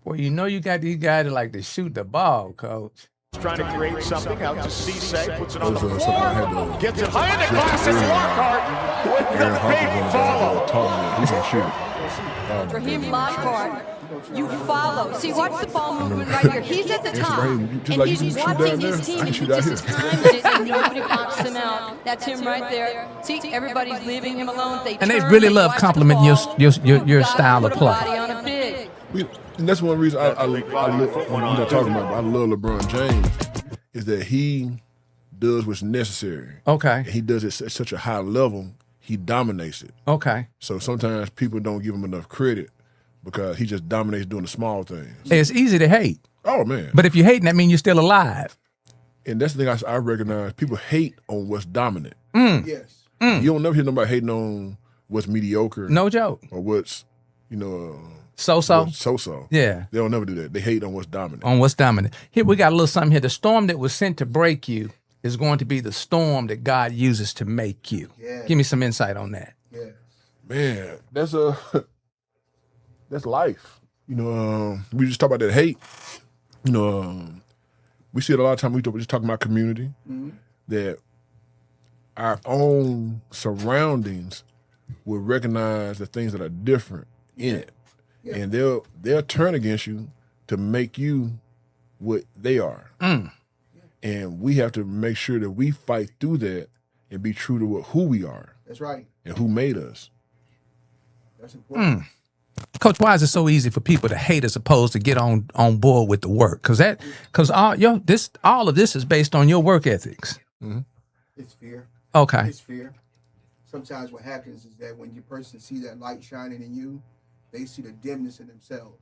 Boy, you know you got these guys that like to shoot the ball, coach. Trying to create something out to C-Say. Puts it on the That was, something I had floor. to Gets it high in the just glass. It's early. Lockhart with Aaron the Harper big was follow. taught me that. He's going to shoot it. Rahim Lockhart, you follow. See, watch the ball movement right here. He's at the top, Rahim, just and like he's you shoot watching down his there, team, I can and he shoot out just here. times it, and nobody knocks him out. That's him right there. See, everybody's leaving him alone. And they turn, really they love watch the complimenting ball. your You've style got of to put a play. body on a big. And that's one reason I love LeBron James is that he does what's necessary. Okay, And he does it at such a high level, he dominates it. okay. So sometimes people don't give him enough credit because he just dominates doing the small things. It's easy to hate, Oh, man. but if you're hating, that means you're still alive. And that's the thing I recognize. People hate on what's dominant. Yes. You don't never hear nobody hating on what's mediocre No joke. or what's, So-so. what's so-so. Yeah. They don't never do that. They hate on what's dominant. On what's dominant. Here, we got a little something here. The storm that was sent to break you is going to be the storm that God uses to make you. Yeah. Give me some insight on that. Yes. Man, that's life. We just talk about that hate. We see it a lot of times. We just talking about community, that our own surroundings will recognize the things that are different in it, and they'll turn against you to make you what they are. And we have to make sure that we fight through that and be true to who we are That's right. and who made us. That's important. Coach, why is it so easy for people to hate as opposed to get on board with the work? Because all of this is based on your work ethics. It's fear. Okay. It's fear. Sometimes what happens is that when your person sees that light shining in you, they see the dimness in themselves.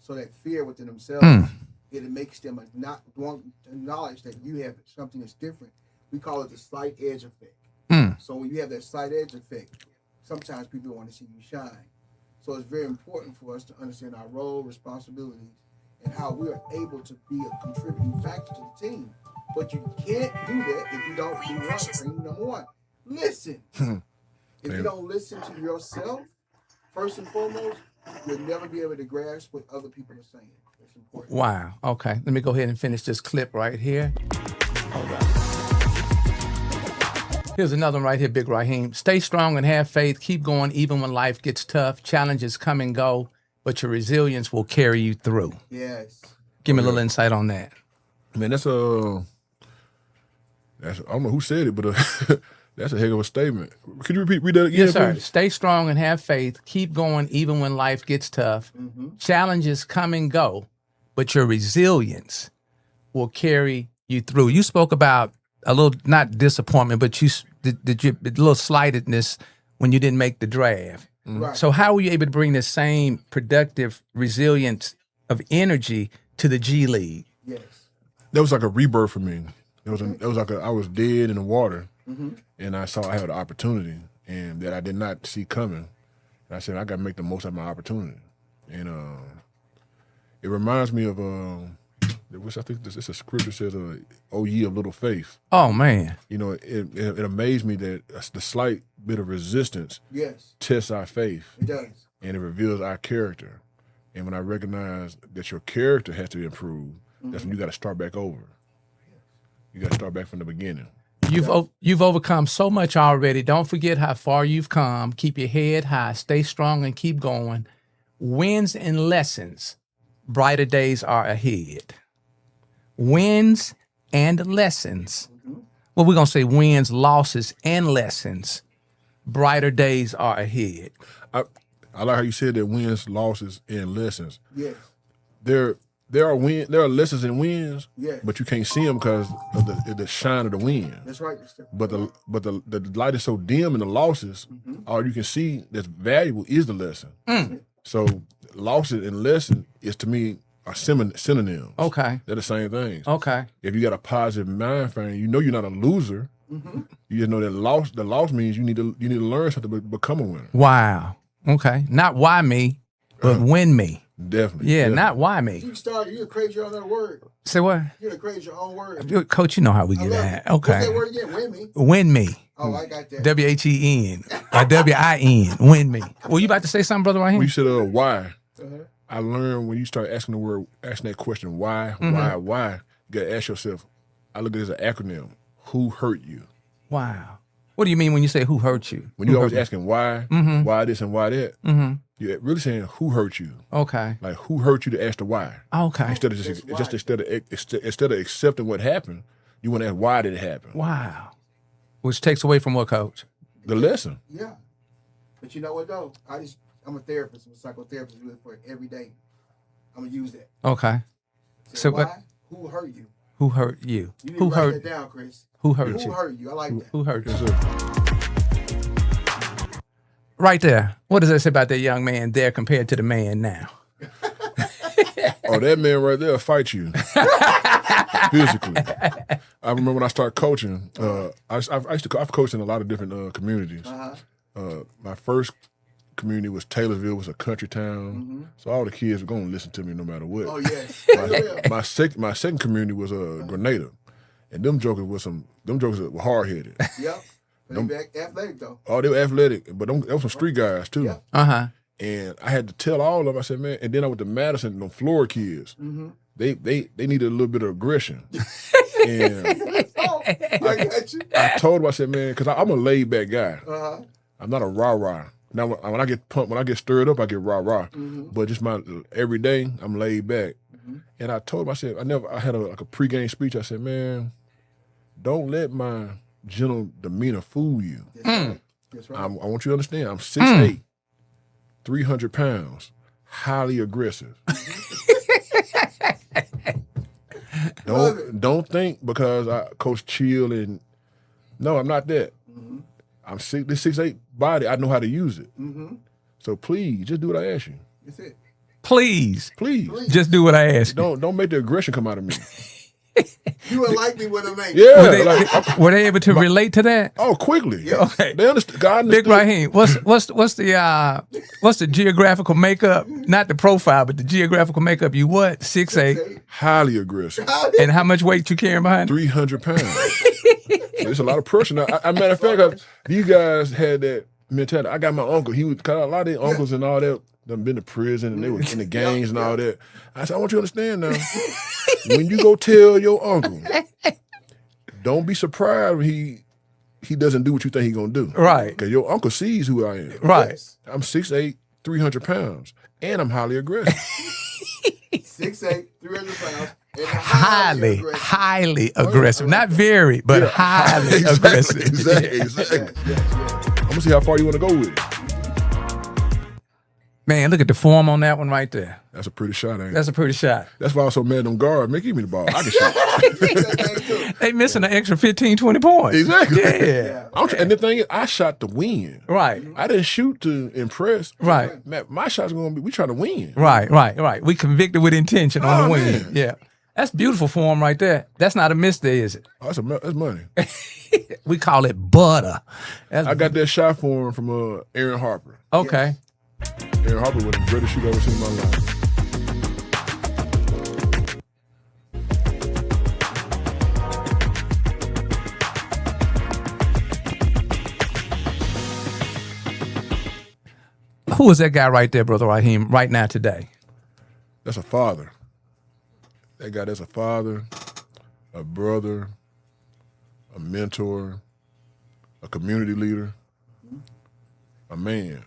So that fear within themselves, it makes them not want to acknowledge that you have something that's different. We call it the slight edge effect. So when you have that slight edge effect, sometimes people want to see you shine. So it's very important for us to understand our role, responsibilities, and how we are able to be a contributing factor to the team. But you can't do that if you don't do one thing. Number one, listen. If you don't listen to yourself, first and foremost, you'll never be able to grasp what other people are saying. It's important. Wow. Okay. Let me go ahead and finish this clip right here. Hold on. Here's another one right here, Big Rahim. Stay strong and have faith. Keep going even when life gets tough. Challenges come and go, but your resilience will carry you through. Yes. Give me a little insight on that. Man, that's I don't know who said it, but that's a heck of a statement. Could you read that again? Yes, sir. Please? Stay strong and have faith. Keep going even when life gets tough. Challenges come and go, but your resilience will carry you through. You spoke about a little, not disappointment, but you did a little slightedness when you didn't make the draft. Right. So how were you able to bring the same productive resilience of energy to the G League? Yes. That was like a rebirth for me. It was like I was dead in the water, and I saw I had an opportunity, and that I did not see coming. And I said I got to make the most of my opportunity, and it reminds me of which I think this a scripture says, "Oh ye of little faith." Oh man, You know, it amazed me that the slight bit of resistance Yes, tests our faith, it does. and it reveals our character. And when I recognize that your character has to be improved, that's when you got to start back over. You got to start back from the beginning. you've overcome so much already. Don't forget how far you've come. Keep your head high, stay strong, and keep going. Wins and lessons. Brighter days are ahead. Wins and lessons. Well, we're gonna say wins, losses, and lessons. Brighter days are ahead. I like how you said that wins, losses, and lessons. Yes, There are lessons and wins, yes. but you can't see them because of the shine of the wind. That's right. But the light is so dim in the losses, all you can see that's valuable is the lesson. So losses and lesson is, to me, are synonyms. Okay. They're the same things. Okay. If you got a positive mind frame, you know you're not a loser. You just know that the loss means you need to learn something to become a winner. Wow. Okay. Not why me, but win me. Definitely. Yeah, definitely. not why me. You started. You create your own word. Say what? You create your own word. Coach, you know how we I get love at. it. What's that Okay. word again? Win me. Win me. Oh, I got that. WHEN or WIN. Win me. Well, you about to say something, Brother Rahim? When you said why, I learned when you start asking that question, why, you gotta ask yourself, I look at it as an acronym, who hurt you? Wow. What do you mean when you say who hurt you? When you're always asking why this and why that, you're really saying who hurt you. Okay. Like who hurt you to ask the why. Okay. Instead of instead of accepting what happened, you want to ask why did it happen? Wow. Which takes away from what, Coach? The lesson. Yeah. But you know what though? I'm a therapist. I'm a psychotherapist. I do it for every day. I'm gonna use that. Okay. So what- why? Who hurt you? Who hurt you? You need Who to write hurt? that down, Chris. Who hurt Who you? hurt you? I like that. Who hurt you? Yes, sir. Right there. What does that say about that young man there compared to the man now? Oh, that man right there will fight you physically. I remember when I started coaching. I've coached in a lot of different communities. My first community was Taylorsville, was a country town, so all the kids were going to listen to me no matter what. Oh yes. My second community was Grenada, and them jokers were hard headed. Yep. They athletic though. Oh, they were athletic, but they were some street guys too. Yeah. Uh-huh. And I had to tell all of them. I said, man. And then I went to Madison, them Florida kids. They needed a little bit of aggression. And I got you. I told them, I said, man, because I'm a laid back guy. Uh-huh. I'm not a rah rah. Now when I get pumped, when I get stirred up, I get rah rah. But just my every day, I'm laid back. And I told him, I said, I had a pregame speech. I said, man, don't let my gentle demeanor fool you. That's right. I want you to understand, I'm 6'8", 300 pounds, highly aggressive. Don't think because I coach chill and no, I'm not that. I'm this 6'8" body, I know how to use it. So please, just do what I ask you. That's it. Please. Please. Just do what I ask you. Don't make the aggression come out of me. You would like me with a man. Yeah. Were they able to relate to that? Oh, quickly. Yeah. Okay. They understood. God understood. Big Rahim, what's the geographical makeup? Not the profile, but the geographical makeup. You what? 6'8", Highly aggressive. and how much weight you carrying behind? 300 pounds. There's a lot of pressure now. Matter of fact, these guys had that mentality. I got my uncle. He was kind of a lot of their uncles and all that. Them been to prison and they were in the gangs and all that. I said, I want you to understand now. When you go tell your uncle, don't be surprised when he doesn't do what you think he's gonna do. Right. Because your uncle sees who I am. Right. I'm 6'8", 300 pounds, and I'm highly aggressive. 6'8", 300 pounds. And Highly aggressive. Not very, but highly aggressive. Exactly. I'm gonna see how far you want to go with it. Man, look at the form on that one right there. That's a pretty shot, ain't it? That's a pretty shot. That's why I was so mad at them guards. Man, give me the ball. I can shoot. They missing an extra 15, 20 points. Exactly. Yeah. And the thing is, I shot to win. Right. I didn't shoot to impress. Right. Man, my shot's gonna be, we trying to win. Right. We convicted with intention on the win. man. Yeah. That's beautiful for him right there. That's not a mister, is it? Oh, that's money. We call it butter. I got that shot for him from Aaron Harper. Okay. Aaron Harper was the greatest shooter I've ever seen in my life. Who is that guy right there, Brother Rahim, right now today? That's a father. That guy, that's a father, a brother, a mentor, a community leader, a man.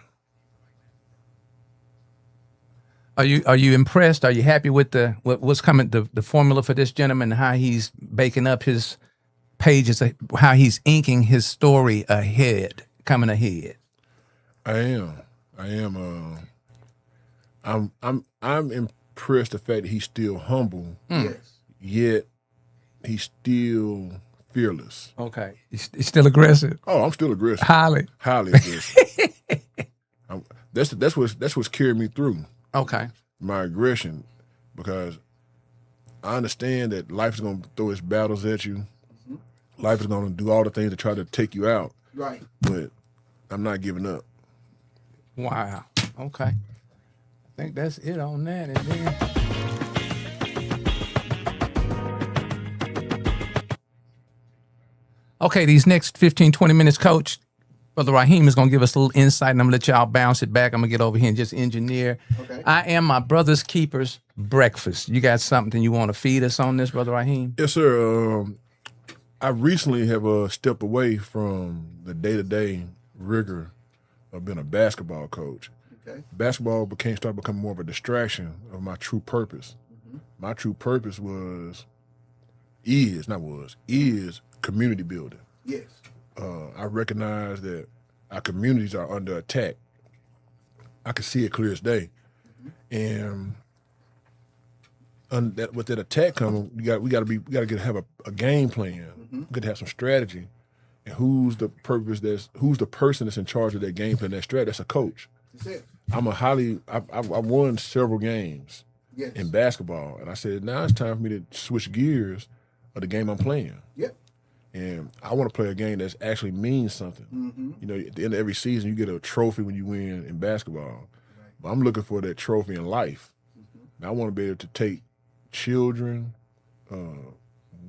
Are you impressed? Are you happy with what's coming, the formula for this gentleman, how he's baking up his pages, how he's inking his story ahead, coming ahead? I am. I'm impressed the fact that he's still humble, yet he's still fearless. Okay, he's still aggressive. Oh, I'm still aggressive. Highly aggressive. That's what's carried me through. Okay, my aggression, because I understand that life is going to throw its battles at you. Life is going to do all the things to try to take you out. Right. But I'm not giving up. Wow. Okay. I think that's it on that. And then... Okay, these next 15, 20 minutes, Coach, Brother Rahim is going to give us a little insight, and I'm going to let y'all bounce it back. I'm going to get over here and just engineer. Okay. I am my brother's keeper's breakfast. You got something you want to feed us on this, Brother Rahim? Yes, sir. I recently have stepped away from the day-to-day rigor of being a basketball coach. Okay. Basketball started becoming more of a distraction of my true purpose. My true purpose is community building. Yes. I recognize that our communities are under attack. I can see it clear as day. And with that attack coming, we got to have a game plan. We got to have some strategy. And who's the person that's in charge of that game plan, that strategy? That's a coach. That's it. I won several games in basketball, and I said, now it's time for me to switch gears of the game I'm playing. Yep. And I want to play a game that actually means something. You know, at the end of every season, you get a trophy when you win in basketball. Right. But I'm looking for that trophy in life. And I want to be able to take children,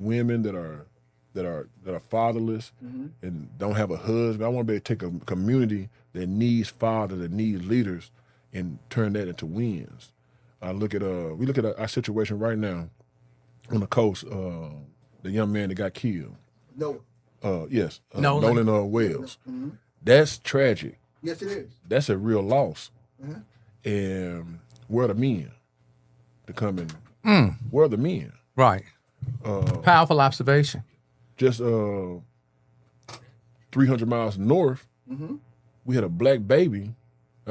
women that are fatherless and don't have a husband. I want to be able to take a community that needs fathers, that needs leaders, and turn that into wins. We look at our situation right now on the coast. The young man that got killed. Yes. Nolan Wells. That's tragic. Yes, it is. That's a real loss. And where are the men to come in? Where are the men? Right. Powerful observation. Just 300 miles north, we had a black baby.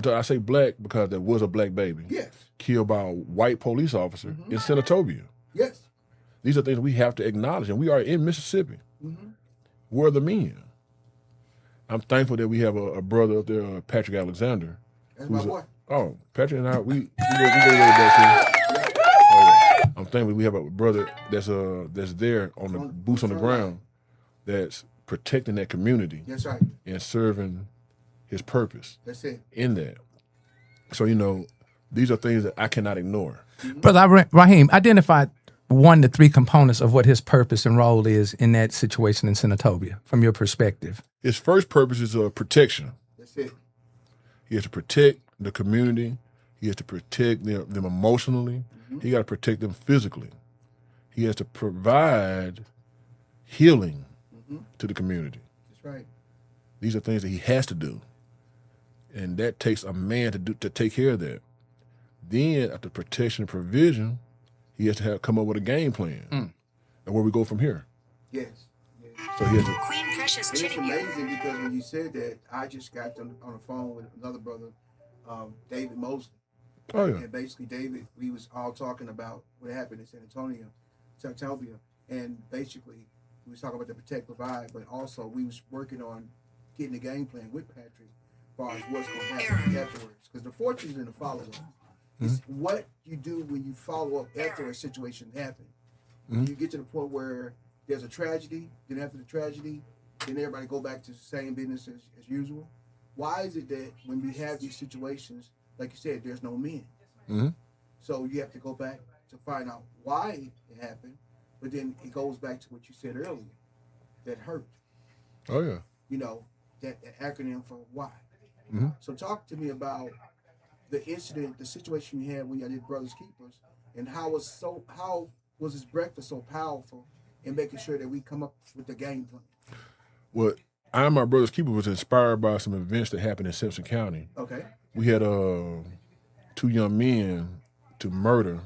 I say black because there was a black baby. Yes. Killed by a white police officer in Senatobia. Yes. These are things we have to acknowledge, and we are in Mississippi. Where are the men? I'm thankful that we have a brother up there, Patrick Alexander. That's my boy. Patrick and I, we go way back too. I'm thankful we have a brother that's there on the boots on the ground, that's protecting that community. That's right. And serving his purpose. That's it. In that. So, these are things that I cannot ignore. Brother Rahim, identify 1 to 3 components of what his purpose and role is in that situation in Senatobia, from your perspective. His first purpose is protection. That's it. He has to protect the community. He has to protect them emotionally. He got to protect them physically. He has to provide healing to the community. That's right. These are things that he has to do. And that takes a man to take care of that. Then, after protection and provision, he has to come up with a game plan. And where we go from here. Yes. So he has to. Queen Precious It's amazing because when you said that, I just got on the phone with another brother, David Mosley. Oh, yeah. And basically, David, we was all talking about what happened in San Antonio, Senatobia, and basically, we was talking about the protect, provide, but also we was working on getting the game plan with Patrick as far as what's going to happen afterwards. Because the fortune is in the follow-up. It's what you do when you follow up after a situation happens. You get to the point where there's a tragedy, then after the tragedy, then everybody go back to the same business as usual. Why is it that when we have these situations, like you said, there's no men? So you have to go back to find out why it happened, but then it goes back to what you said earlier, that hurt. Oh yeah. You know, that acronym for why. So talk to me about the incident, the situation you had when you did Brothers Keepers, and how was this breakfast so powerful in making sure that we come up with the game plan? Well, I and my Brothers Keeper was inspired by some events that happened in Simpson County. Okay. We had 2 young men to murder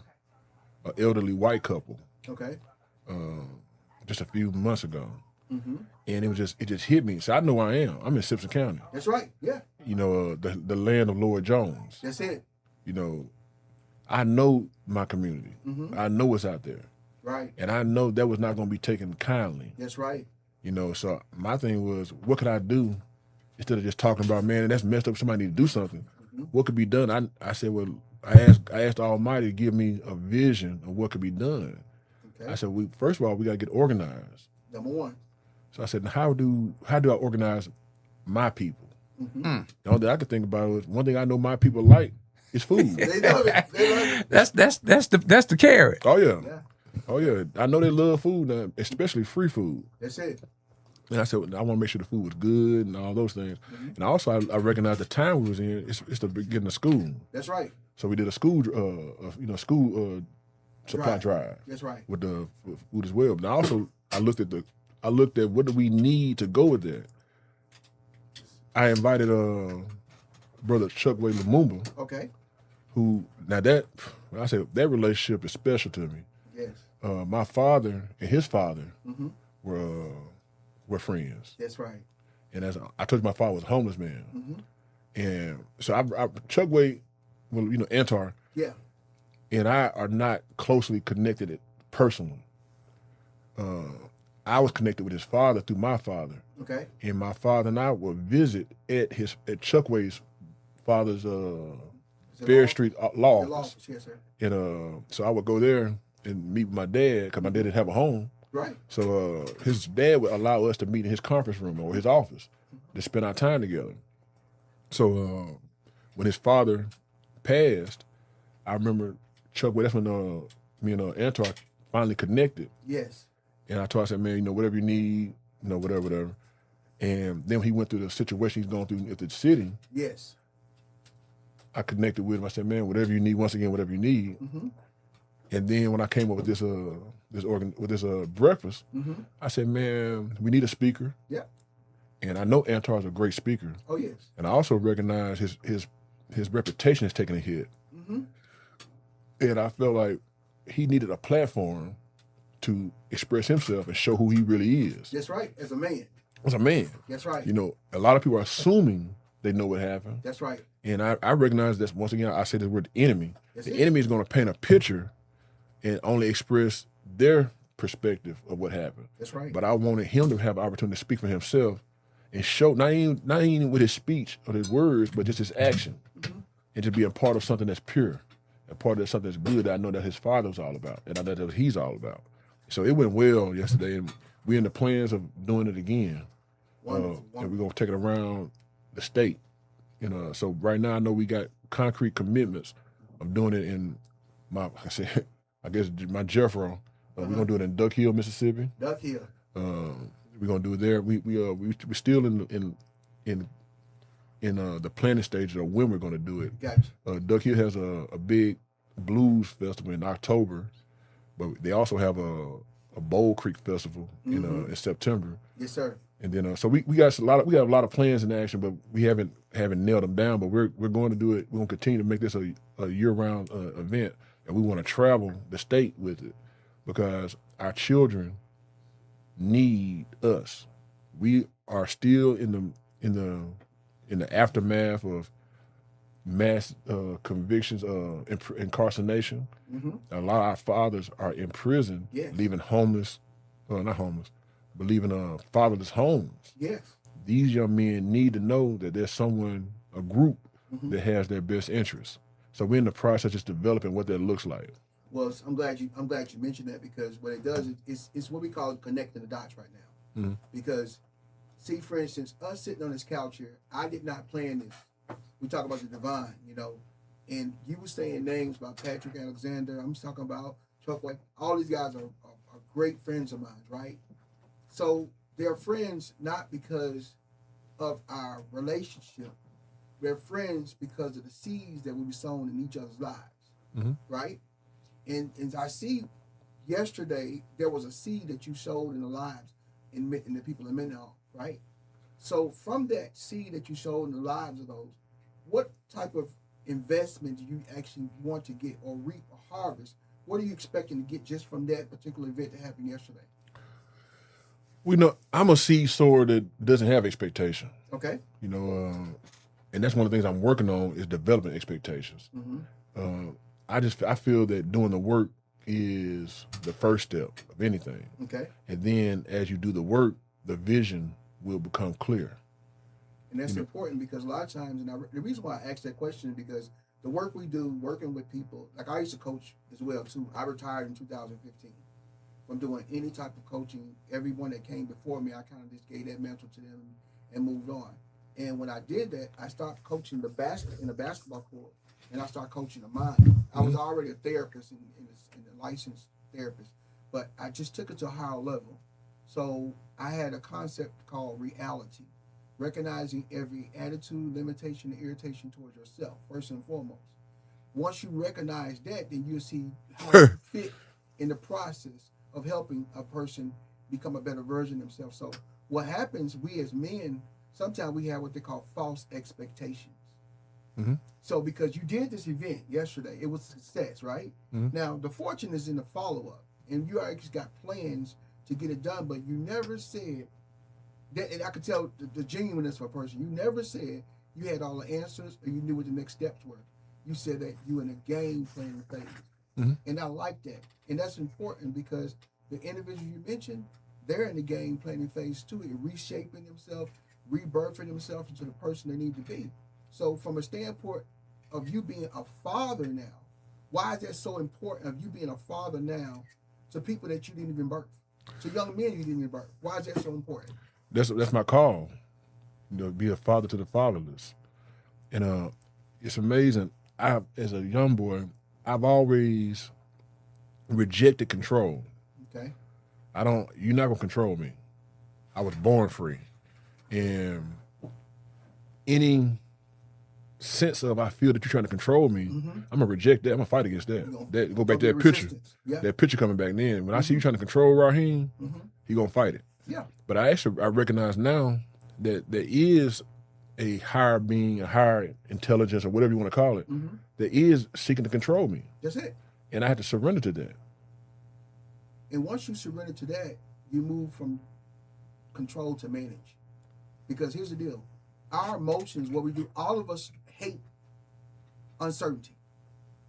an elderly white couple. Okay. Just a few months ago. And it just hit me. So I know where I am. I'm in Simpson County. That's right. Yeah. You know, the land of Lloyd Jones. That's it. You know, I know my community. I know what's out there. Right. And I know that was not going to be taken kindly. That's right. You know, so my thing was, what could I do instead of just talking about, man, that's messed up, somebody need to do something. What could be done? I said, well, I asked the Almighty to give me a vision of what could be done. Okay. I said, first of all, we got to get organized. Number one. So I said, how do I organize my people? The only thing I could think about was, one thing I know my people like is food. They love it. They love it. That's the carrot. Oh yeah. Oh yeah. I know they love food now, especially free food. That's it. And I said, I want to make sure the food was good and all those things. And also, I recognized the time we was in. It's the beginning of school. That's right. So we did a school, school supply drive. That's right. With the food as well. But also, I looked at what do we need to go with that. I invited brother Chuck Way Lumumba. Okay. Who now that I said that relationship is special to me. Yes. My father and his father were friends. That's right. And as I told you, my father was a homeless man. And so I Chuck Way, well, you know, Antar. Yeah. And I are not closely connected personally. I was connected with his father through my father. Okay. And my father and I would visit at Chuck Way's father's Fair Street law office. Yes, sir. And so I would go there and meet with my dad because my dad didn't have a home. Right. So his dad would allow us to meet in his conference room or his office to spend our time together. So when his father passed, I remember Chuck Way, that's when me and Antar finally connected. Yes. And I said, man, you know, whatever you need, you know, whatever. And then he went through the situation he's going through at the city. Yes. I connected with him. I said, man, whatever you need, once again, whatever you need. And then when I came up with this breakfast, I said, man, we need a speaker. Yeah. And I know Antar's a great speaker. Oh yes. And I also recognize his reputation is taking a hit. And I felt like he needed a platform to express himself and show who he really is. That's right. As a man. As a man. That's right. You know, a lot of people are assuming they know what happened. That's right. And I recognize that, once again, I say the word enemy. That's the it. enemy is going to paint a picture and only express their perspective of what happened. That's right. But I wanted him to have an opportunity to speak for himself and show, not even with his speech or his words, but just his action. And to be a part of something that's pure, a part of something that's good that I know that his father was all about, and I know that he's all about. So it went well yesterday, and we're in the plans of doing it again. And we're going to take it around the state. You know, so right now I know we got concrete commitments of doing it in my Jeffro. We're going to do it in Duck Hill, Mississippi. Duck Hill. We're going to do it there. We're still in the planning stage of when we're going to do it. Gotcha. Duck Hill has a big blues festival in October, but they also have a Bowl Creek festival in September. Yes, sir. And then so we got a lot of plans in action, but we haven't nailed them down. But we're going to do it. We're going to continue to make this a year-round event, and we want to travel the state with it because our children need us. We are still in the aftermath of mass convictions, incarceration. A lot of our fathers are in prison, leaving homeless, not homeless, but leaving fatherless homes. Yes. These young men need to know that there's a group that has their best interests. So we're in the process of just developing what that looks like. Well, I'm glad you mentioned that, because what it does is it's what we call connecting the dots right now. Mm-hmm. Because, see, for instance, us sitting on this couch here, I did not plan this. We talk about the divine, you know, and you were saying names about Patrick Alexander. I'm talking about Chuck White. All these guys are great friends of mine, right? So they're friends not because of our relationship. We're friends because of the seeds that we were sown in each other's lives, Mm-hmm. right? And I see yesterday there was a seed that you sowed in the lives in the people in Mendenhall, right? So from that seed that you sowed in the lives of those, what type of investment do you actually want to get or reap or harvest? What are you expecting to get just from that particular event that happened yesterday? We know I'm a seed sower that doesn't have expectation. Okay. You know, and that's one of the things I'm working on is developing expectations. Mm-hmm. I feel that doing the work is the first step of anything. Okay. And then as you do the work, the vision will become clear. And that's important, because a lot of times, and the reason why I asked that question is because the work we do, working with people, like I used to coach as well too. I retired in 2015 from doing any type of coaching. Everyone that came before me, I kind of just gave that mantle to them and moved on. And when I did that, I started coaching the basketball court, and I started coaching the mind. I was already a therapist and a licensed therapist, but I just took it to a higher level. So I had a concept called reality, recognizing every attitude, limitation, and irritation towards yourself, first and foremost. Once you recognize that, then you'll see how you fit in the process of helping a person become a better version of themselves. So what happens, we as men, sometimes we have what they call false expectations. Mm-hmm. So because you did this event yesterday, it was a success, right? Mm-hmm. Now, the fortune is in the follow-up, and you already got plans to get it done, but you never said that, and I could tell the genuineness of a person. You never said you had all the answers or you knew what the next steps were. You said that you were in a game planning phase. Mm-hmm. And I like that. And that's important, because the individuals you mentioned, they're in the game planning phase too, in reshaping themselves, rebirthing themselves into the person they need to be. So from a standpoint of you being a father now, why is that so important, of you being a father now to people that you didn't even birth? To young men you didn't even birth. Why is that so important? That's my call, you know, be a father to the fatherless. And it's amazing. As a young boy, I've always rejected control. Okay. You're not gonna control me. I was born free. And any sense of I feel that you're trying to control me, I'm gonna reject that. I'm gonna fight against that. Go back to that picture. Yeah. That picture coming back then. When I see you trying to control Rahim, he gonna fight it. Yeah. But I recognize now that there is a higher being, a higher intelligence, or whatever you want to call it, that is seeking to control me. That's it. And I had to surrender to that. And once you surrender to that, you move from control to manage. Because here's the deal. Our emotions, what we do, all of us hate uncertainty.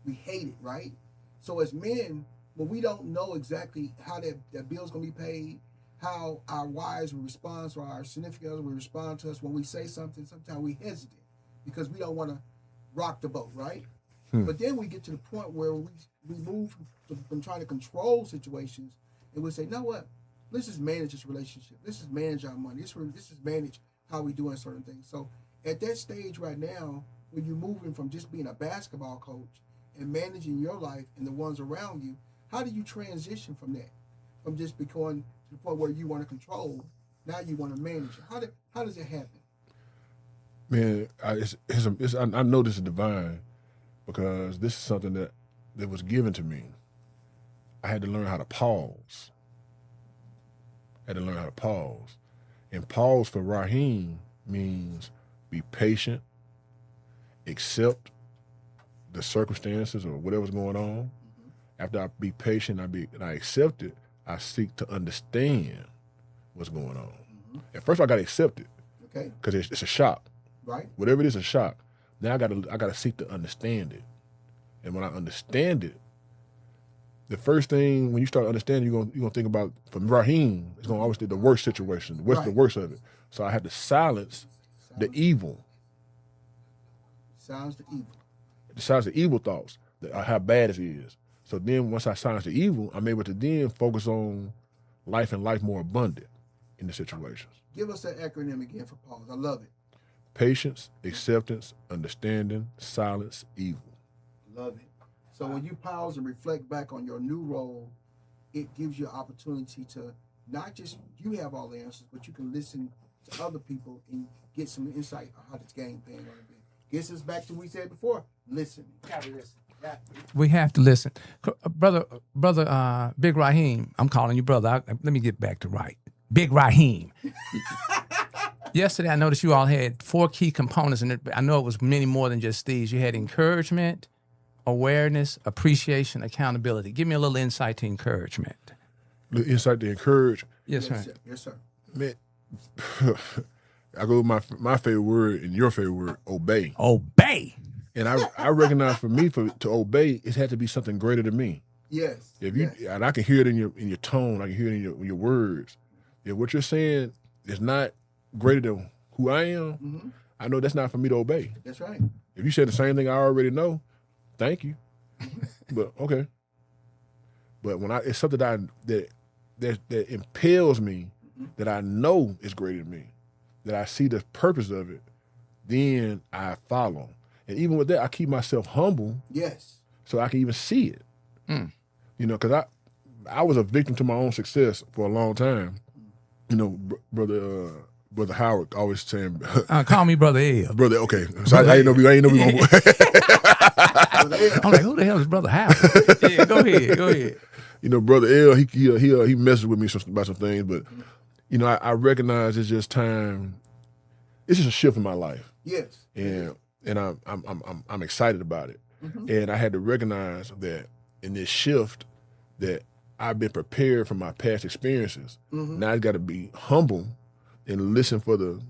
We hate it, right? So as men, when we don't know exactly how that bill's going to be paid, how our wives will respond, or our significant other will respond to us when we say something, sometimes we hesitate because we don't want to rock the boat, right? But then we get to the point where we move from trying to control situations, and we say, you know what? Let's just manage this relationship. Let's just manage our money. Let's just manage how we doing certain things. So at that stage right now, when you're moving from just being a basketball coach and managing your life and the ones around you, how do you transition from that? From just becoming to the point where you want to control, now you want to manage it. How does it happen? Man, I know this is divine, because this is something that was given to me. I had to learn how to pause. And pause for Rahim means be patient, accept the circumstances or whatever's going on. After I be patient, and I accept it, I seek to understand what's going on. At first, I got to accept it, Okay. because it's a shock. Right. Whatever it is, a shock. Now I gotta seek to understand it, and when I understand it, the first thing when you start understanding, you're gonna think about, from Rahim, it's gonna always be the worst situation. What's the worst of it? So I had to silence the evil. Silence the evil. Silence the evil thoughts, how bad it is. So then once I silence the evil, I'm able to then focus on life and life more abundant in the situations. Give us that acronym again for pause. I love it. Patience, acceptance, understanding, silence, evil. Love it. So when you pause and reflect back on your new role, it gives you an opportunity to not just you have all the answers, but you can listen to other people and get some insight on how this game plan going to be. Gets us back to what we said before. Listen. You gotta listen. We have to listen. Brother, Big Rahim, I'm calling you brother. Let me get back to right. Big Rahim. Yesterday, I noticed you all had 4 key components, and I know it was many more than just these. You had encouragement, awareness, appreciation, accountability. Give me a little insight to encouragement. The insight to encourage. Yes, sir. Yes, sir. Man, I go with my favorite word and your favorite word, obey. Obey. And I recognize for me to obey, it had to be something greater than me. Yes. If you and I can hear it in your tone, I can hear it in your words. If what you're saying is not greater than who I am, I know that's not for me to obey. That's right. If you said the same thing I already know, thank you. But okay. But when it's something that impels me, that I know is greater than me, that I see the purpose of it, then I follow. And even with that, I keep myself humble. Yes. So I can even see it. You know, because I was a victim to my own success for a long time. You know, brother Howard always saying, call me Brother L. Brother, okay. So I ain't know we gonna. I'm like, who the hell is Brother Howard? Yeah, go ahead. You know, Brother L, he messes with me about some things, but you know, I recognize it's just time. It's just a shift in my life. Yes. And I'm excited about it. And I had to recognize that in this shift that I've been prepared from my past experiences. Now I got to be humble and listen for the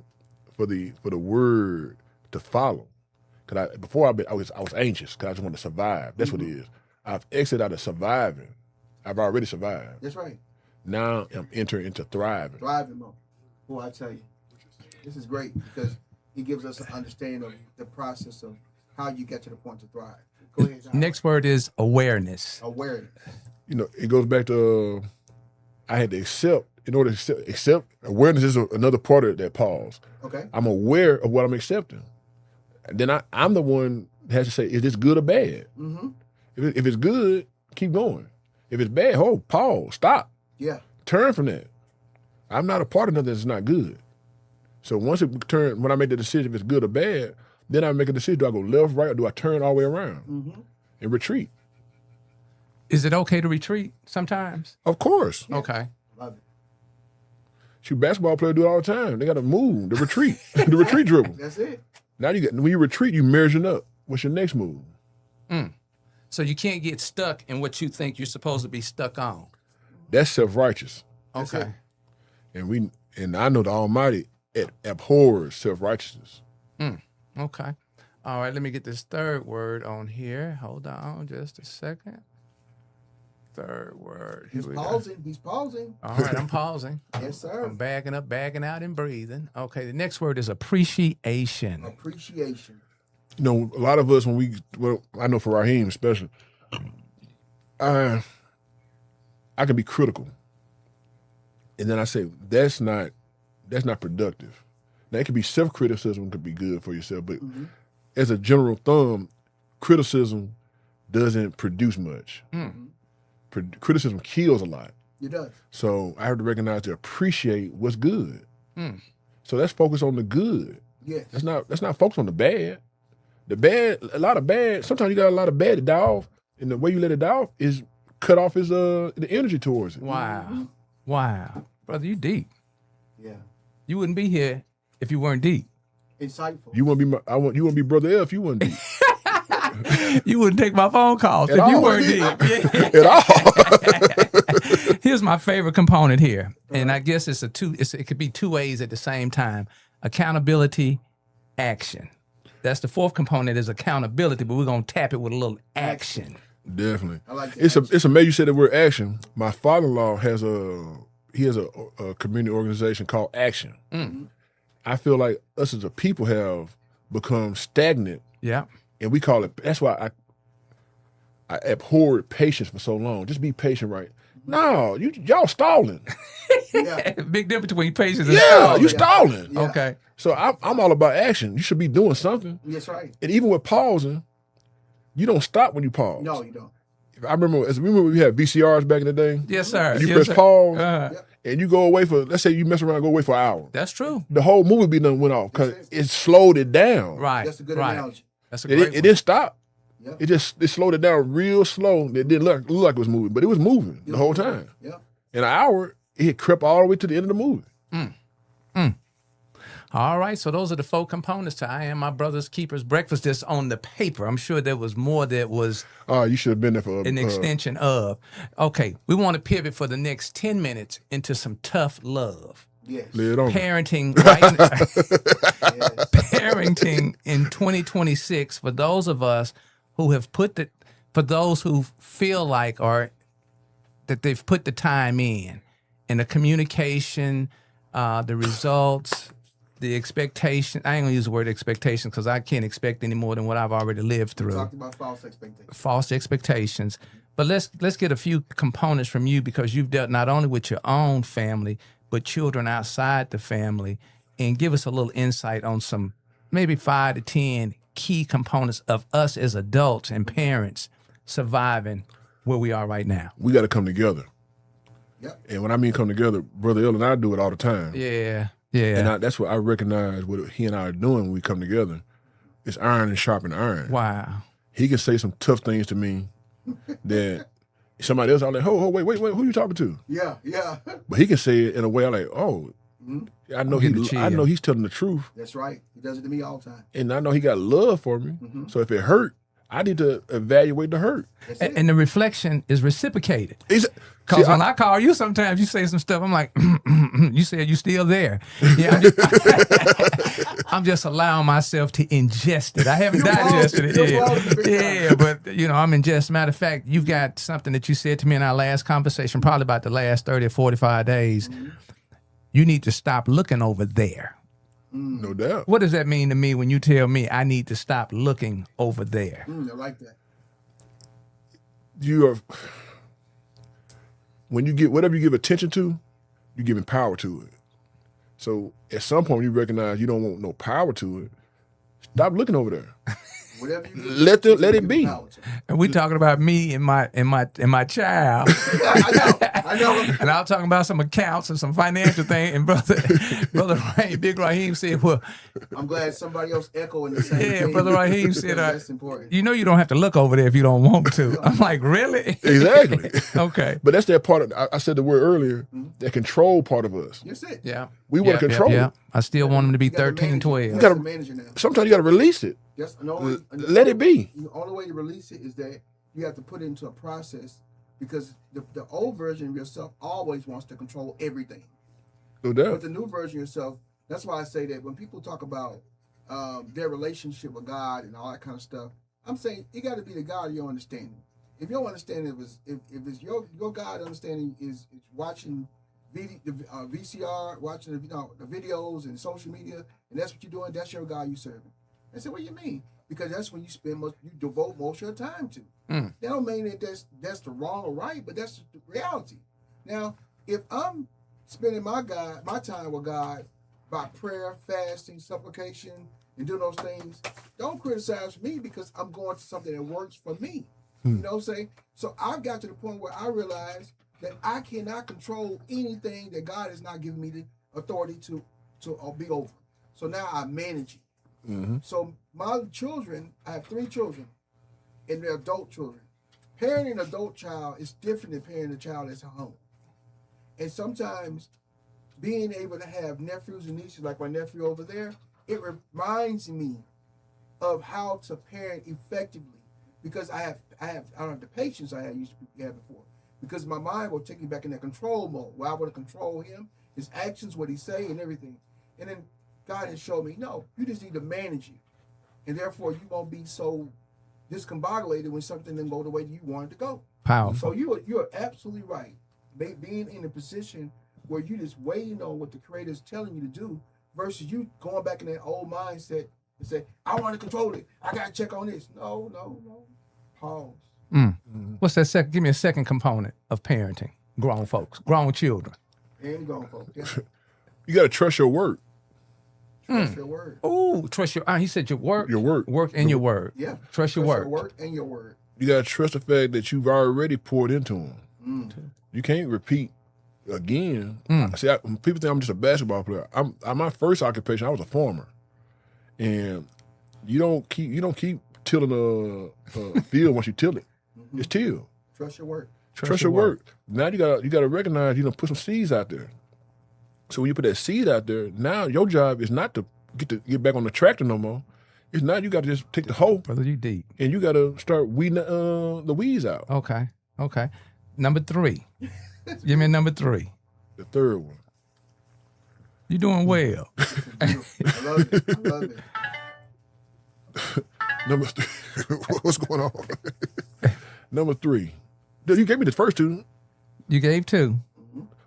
word to follow. Cause before I was anxious because I just wanted to survive. That's what it is. I've exited out of surviving. I've already survived. That's right. Now I'm entering into thriving. Thriving mode. Boy, I tell you, this is great because it gives us an understanding of the process of how you get to the point to thrive. Go ahead, John. Next word is awareness. Awareness. You know, it goes back to I had to accept. In order to accept, awareness is another part of that pause. Okay. I'm aware of what I'm accepting. And then I'm the one that has to say, is this good or bad? If it's good, keep going. If it's bad, pause, stop. Yeah. Turn from that. I'm not a part of nothing that's not good. So when I make the decision if it's good or bad, then I make a decision, do I go left, right, or do I turn all the way around and retreat? Is it okay to retreat sometimes? Of course. Yeah. Okay. Love it. Shoot, basketball players do it all the time. They got to move, the retreat, the retreat dribble. That's it. Now when you retreat, you measuring up. What's your next move? So you can't get stuck in what you think you're supposed to be stuck on. That's self-righteous. Okay. And I know the Almighty abhors self-righteousness. Okay. All right, let me get this third word on here. Hold on just a second. Third word. Here He's we pausing. go. He's pausing. All right, I'm pausing. Yes, sir. I'm backing up, backing out, and breathing. Okay, the next word is appreciation. Appreciation. You know, a lot of us, I know for Rahim especially, I can be critical. And then I say, that's not productive. Now, it could be self-criticism could be good for yourself, but as a general thumb, criticism doesn't produce much. Criticism kills a lot. It does. So I have to recognize to appreciate what's good. So let's focus on the good. Yes. Let's not focus on the bad. The bad, a lot of bad. Sometimes you got a lot of bad to die off, and the way you let it die off is cut off the energy towards it. Wow. Wow. Brother, you deep. Yeah. You wouldn't be here if you weren't deep. Insightful. You want to be Brother L if you weren't deep. You wouldn't take my phone calls if you weren't deep. At all. Here's my favorite component here. And I guess it could be two ways at the same time. Accountability, action. That's the fourth component is accountability, but we're going to tap it with a little action. Definitely. I like it's amazing you said the word action. My father-in-law has a community organization called Action. I feel like us as a people have become stagnant. Yeah. And we call it, that's why I abhorred patience for so long. Just be patient, right? No, y'all stalling. Big difference between patience and Yeah, stalling. you stalling. Yeah. Okay. So I'm all about action. You should be doing something. That's right. And even with pausing, you don't stop when you pause. No, you don't. I remember we had VCRs back in the day. Yes, sir. And you Yes, press sir. pause, and you go away for, let's say you mess around, go away for an hour. That's true. The whole movie be done went off because it slowed it down. Right. That's a good right. analogy. That's a great It didn't stop. Yep. It slowed it down real slow. It didn't look like it was moving, but it was moving the whole time. Yeah. In an hour, it crept all the way to the end of the movie. All right, so those are the 4 components to I Am My Brother's Keeper's Breakfast that's on the paper. I'm sure there was more that was You should have been there for an extension of. Okay, we want to pivot for the next 10 minutes into some tough love. Yes. lay it on me. Parenting, parenting in 2026 for those of us who have for those who feel like that they've put the time in and the communication, the results, the expectation. I ain't gonna use the word expectation because I can't expect any more than what I've already lived through. Talked about false expectations. False expectations. But let's get a few components from you because you've dealt not only with your own family, but children outside the family, and give us a little insight on some maybe 5 to 10 key components of us as adults and parents surviving where we are right now. We got to come together. Yep. And when I mean come together, Brother L and I do it all the time. Yeah, yeah. And that's what I recognize what he and I are doing when we come together. It's iron and sharpen iron. Wow. He can say some tough things to me that somebody else, I'm like, wait, who you talking to? Yeah, yeah. But he can say it in a way I'm like, I know I know he's telling the truth. That's right. He does it to me all the time. And I know he got love for me. So if it hurt, I need to evaluate the hurt. And the reflection is reciprocated. Because When I call you, sometimes you say some stuff. I'm like, you said you still there. Yeah, I'm just allowing myself to ingest it. I haven't digested it yet. Yeah, but I'm ingest. Matter of fact, you've got something that you said to me in our last conversation, probably about the last 30 or 45 days. You need to stop looking over there. No doubt. What does that mean to me when you tell me I need to stop looking over there? I like that. When you get whatever you give attention to, you're giving power to it. So at some point you recognize you don't want no power to it. Stop looking over there. Whatever you Let it be. And we talking about me and my child. I know. And I was talking about some accounts and some financial thing. And brother Rahim, Big Rahim said, well, I'm glad somebody else echoing the same thing. yeah, Brother Rahim said, that's important. you don't have to look over there if you don't want to. I'm like, really? Exactly. Okay. But that's that part of, I said the word earlier, that control part of us. That's it. Yeah. We want to control Yeah. it. I still want them to be You gotta 13, manage it. 12. You gotta- gotta manage it now. Sometimes you got to release it. Let it be. The only way to release it is that you have to put it into a process because the old version of yourself always wants to control everything. No But doubt. the new version of yourself, that's why I say that when people talk about their relationship with God and all that kind of stuff, I'm saying you got to be the God of your understanding. If your understanding if it's your God understanding is watching VCR, watching the videos and social media, and that's what you're doing, that's your God you serving. I said, what do you mean? Because that's when you devote most of your time to. That don't mean that that's the wrong or right, but that's the reality. Now, if I'm spending my time with God by prayer, fasting, supplication, and doing those things, don't criticize me because I'm going to something that works for me. You know what I'm saying? So I've got to the point where I realize that I cannot control anything that God has not given me the authority to be over. So now I manage it. So my children, I have 3 children, and they're adult children. Parenting an adult child is different than parenting a child that's at home. And sometimes being able to have nephews and nieces, like my nephew over there, it reminds me of how to parent effectively because I don't have the patience I used to have before. Because my mind will take me back in that control mode where I want to control him, his actions, what he say, and everything. And then God has shown me, no, you just need to manage it. And therefore, you won't be so discombobulated when something doesn't go the way you want it to go. Powerful. So you're absolutely right. Being in a position where you're just waiting on what the Creator is telling you to do versus you going back in that old mindset and say, I want to control it. I got to check on this. No. Pause. What's that second? Give me a second component of parenting. Grown folks, grown children. And going for yeah. You got to trust your work. Trust your word. Oh, trust your. He said your work. Your work. Work and your word. Yeah. Trust your word. Your work and your word. You got to trust the fact that you've already poured into them. You can't repeat again. See, people think I'm just a basketball player. My first occupation, I was a farmer, and you don't keep tilling a field once you till it. It's till. Trust your word. Trust your work. Now you gotta recognize put some seeds out there. So when you put that seed out there, now your job is not to get back on the tractor no more. It's not. You got to just take the hoe, Brother, you deep. and you got to start weeding the weeds out. Okay. Number 3. Give me number 3. The third one. You doing well. I love it. I love it. Number 3. What's going on? Number 3. You gave me the first 2. You gave 2.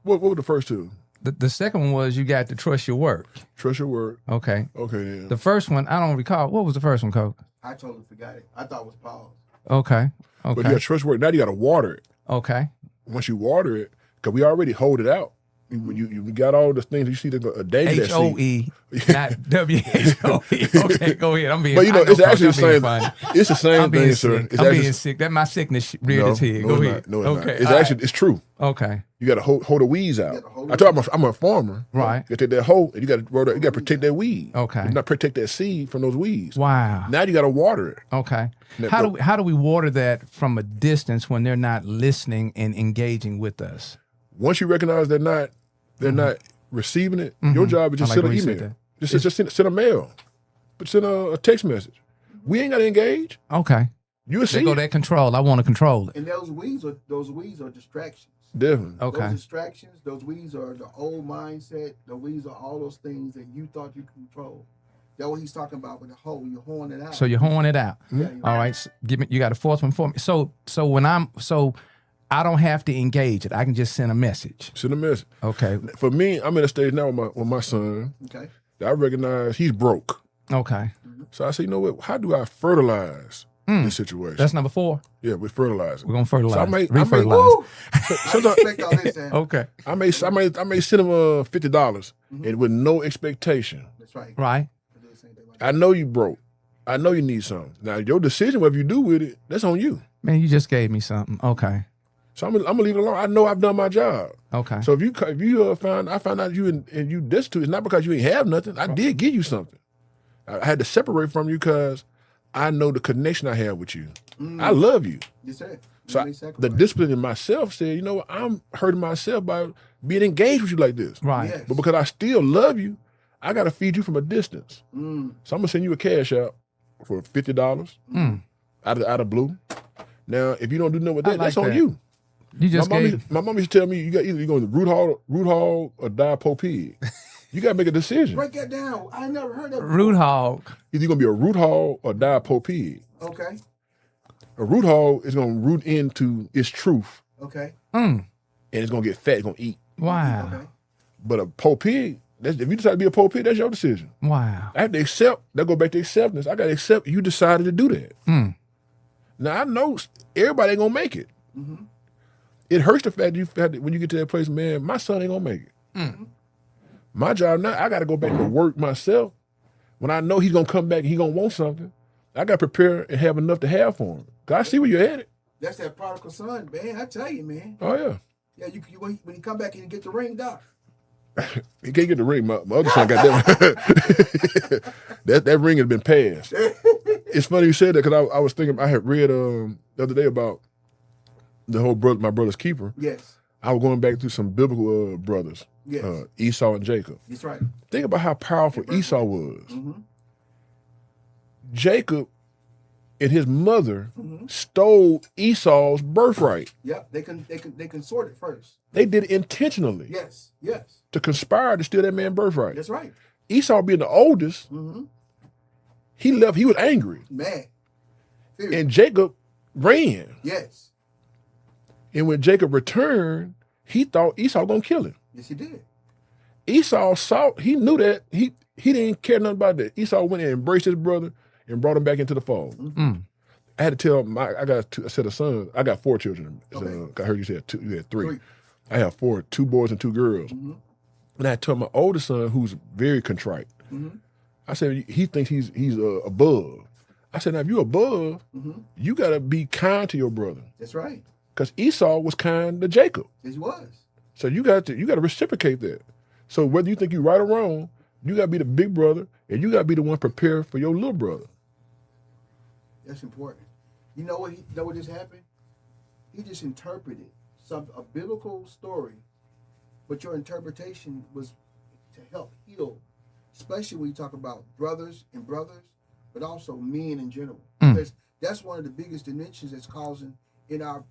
What were the first 2? The second one was you got to trust your work. Trust your word. Okay. Okay, then. The first one, I don't recall. What was the first one, Coach? I totally forgot it. I thought it was Paul. Okay. But you got to trust your word. Now you got to water it. Okay. Once you water it, because we already hold it out. You got all the things you see that are dangerous. HOE, not WHOE. Okay, go ahead. I'm being. But it's actually the same. Funny. It's the same thing, sir. I'm being sick. That my sickness reared its head. Go ahead. No, it's okay. not. It's actually it's true. Okay. You got to hold the weeds out. I'm a farmer. Right. You got to take that hoe and you got to protect that weed. Okay. You not protect that seed from those weeds. Wow. Now you got to water it. Okay. Now, How do we water that from a distance when they're not listening and engaging with us? Once you recognize they're not receiving it, your job is just send an email. Just send a mail. But send a text message. We ain't got to engage. Okay. You see they go that control. I want to control it. And those weeds are distractions. Definitely. Okay. Those distractions, those weeds are the old mindset. The weeds are all those things that you thought you could control. That's what he's talking about with the hoe. You're hoeing it out. So you're hoeing it out. Yeah, All right. So give me. You got a fourth one for me. So I don't have to engage it. I can just send a message. Send a message. Okay. For me, I'm in a stage now with my son. Okay. That I recognize he's broke. Okay. So I say, you know what? How do I fertilize this situation? That's number 4. Yeah, we fertilize it. We're gonna fertilize. So I may refertilize. Expect all this, Sam. Okay. I may send him $50 and with no expectation. That's right. Right. I know you broke. I know you need something. Now your decision, whatever you do with it, that's on you. Man, you just gave me something. Okay. So I'm gonna leave it alone. I know I've done my job. Okay. So if you find out you and you destitute, it's not because you ain't have nothing. I did give you something. I had to separate from you because I know the connection I have with you. I love you. You said. So the discipline in myself said, you know what, I'm hurting myself by being engaged with you like this. Right. Yes. But because I still love you, I got to feed you from a distance. So I'm going to send you a cash out for $50 out of blue. Now, if you don't do nothing with that, like that's on that. you. You just My mom used to tell me, you're going to root hog or die po pig. You got to make a decision. Break that down. I never heard that. root hog. Either you're going to be a root hog or die po pig. Okay. A root hog is going to root into its truth. Okay. And it's going to get fat. It's going to eat. Wow. Okay. But a po pig, if you decide to be a po pig, that's your decision. Wow. I have to accept. That go back to acceptance. I got to accept you decided to do that. Now, I know everybody ain't going to make it. It hurts the fact that when you get to that place, man, my son ain't going to make it. My job now, I got to go back to work myself. When I know he's going to come back and he's going to want something, I got to prepare and have enough to have for him. Because I see where you're headed. That's that prodigal son, man. I tell you, man. Oh, yeah. Yeah, you when you come back and you get the ring, doc. He can't get the ring. My other son got that one. that ring has been passed. It's funny you said that because I was thinking, I had read the other day about the whole my brother's keeper. Yes. I was going back through some biblical brothers, Yes. Esau and Jacob. That's right. Think about how powerful Esau was. Jacob and his mother stole Esau's birthright. Yep. They can sort it first. They did it intentionally Yes. Yes. to conspire to steal that man's birthright. That's right. Esau being the oldest, he left. He was angry, Man. and Jacob ran. Yes. And when Jacob returned, he thought Esau gonna kill him. Yes, he did. Esau saw. He knew that he didn't care nothing about that. Esau went and embraced his brother and brought him back into the fold. I had to tell I got a set of sons. I got 4 children. Okay. I heard you said 2. You had 3. I have 4, 2 boys and 2 girls. Mm-hmm. And I told my oldest son, who's very contrite. Mm-hmm. I said he thinks he's above. I said, now if you're above, you got to be kind to your brother. That's right. Because Esau was kind to Jacob. Yes, he was. So you got to reciprocate that. So whether you think you're right or wrong, you got to be the big brother, and you got to be the one prepared for your little brother. That's important. You know what just happened? He just interpreted a biblical story, but your interpretation was to help heal, especially when you talk about brothers, but also men in general. Because that's one of the biggest dimensions that's causing in our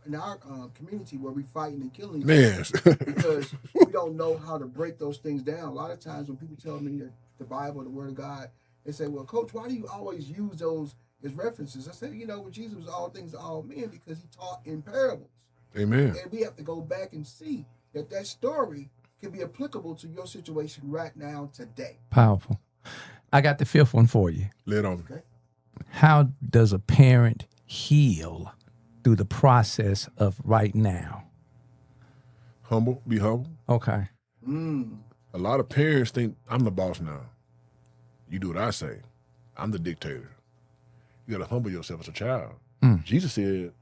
community where we fighting and killing each other. Because we don't know how to break those things down. A lot of times when people tell me that the Bible, the Word of God, they say, well, Coach, why do you always use those as references? I said, well, Jesus was all things to all men because he taught in parables. Amen. And we have to go back and see that story can be applicable to your situation right now, today. Powerful. I got the 5th one for you. Lay it on. Okay. How does a parent heal through the process of right now? Humble. Be humble. Okay. A lot of parents think I'm the boss now. You do what I say. I'm the dictator. You got to humble yourself as a child. Jesus said,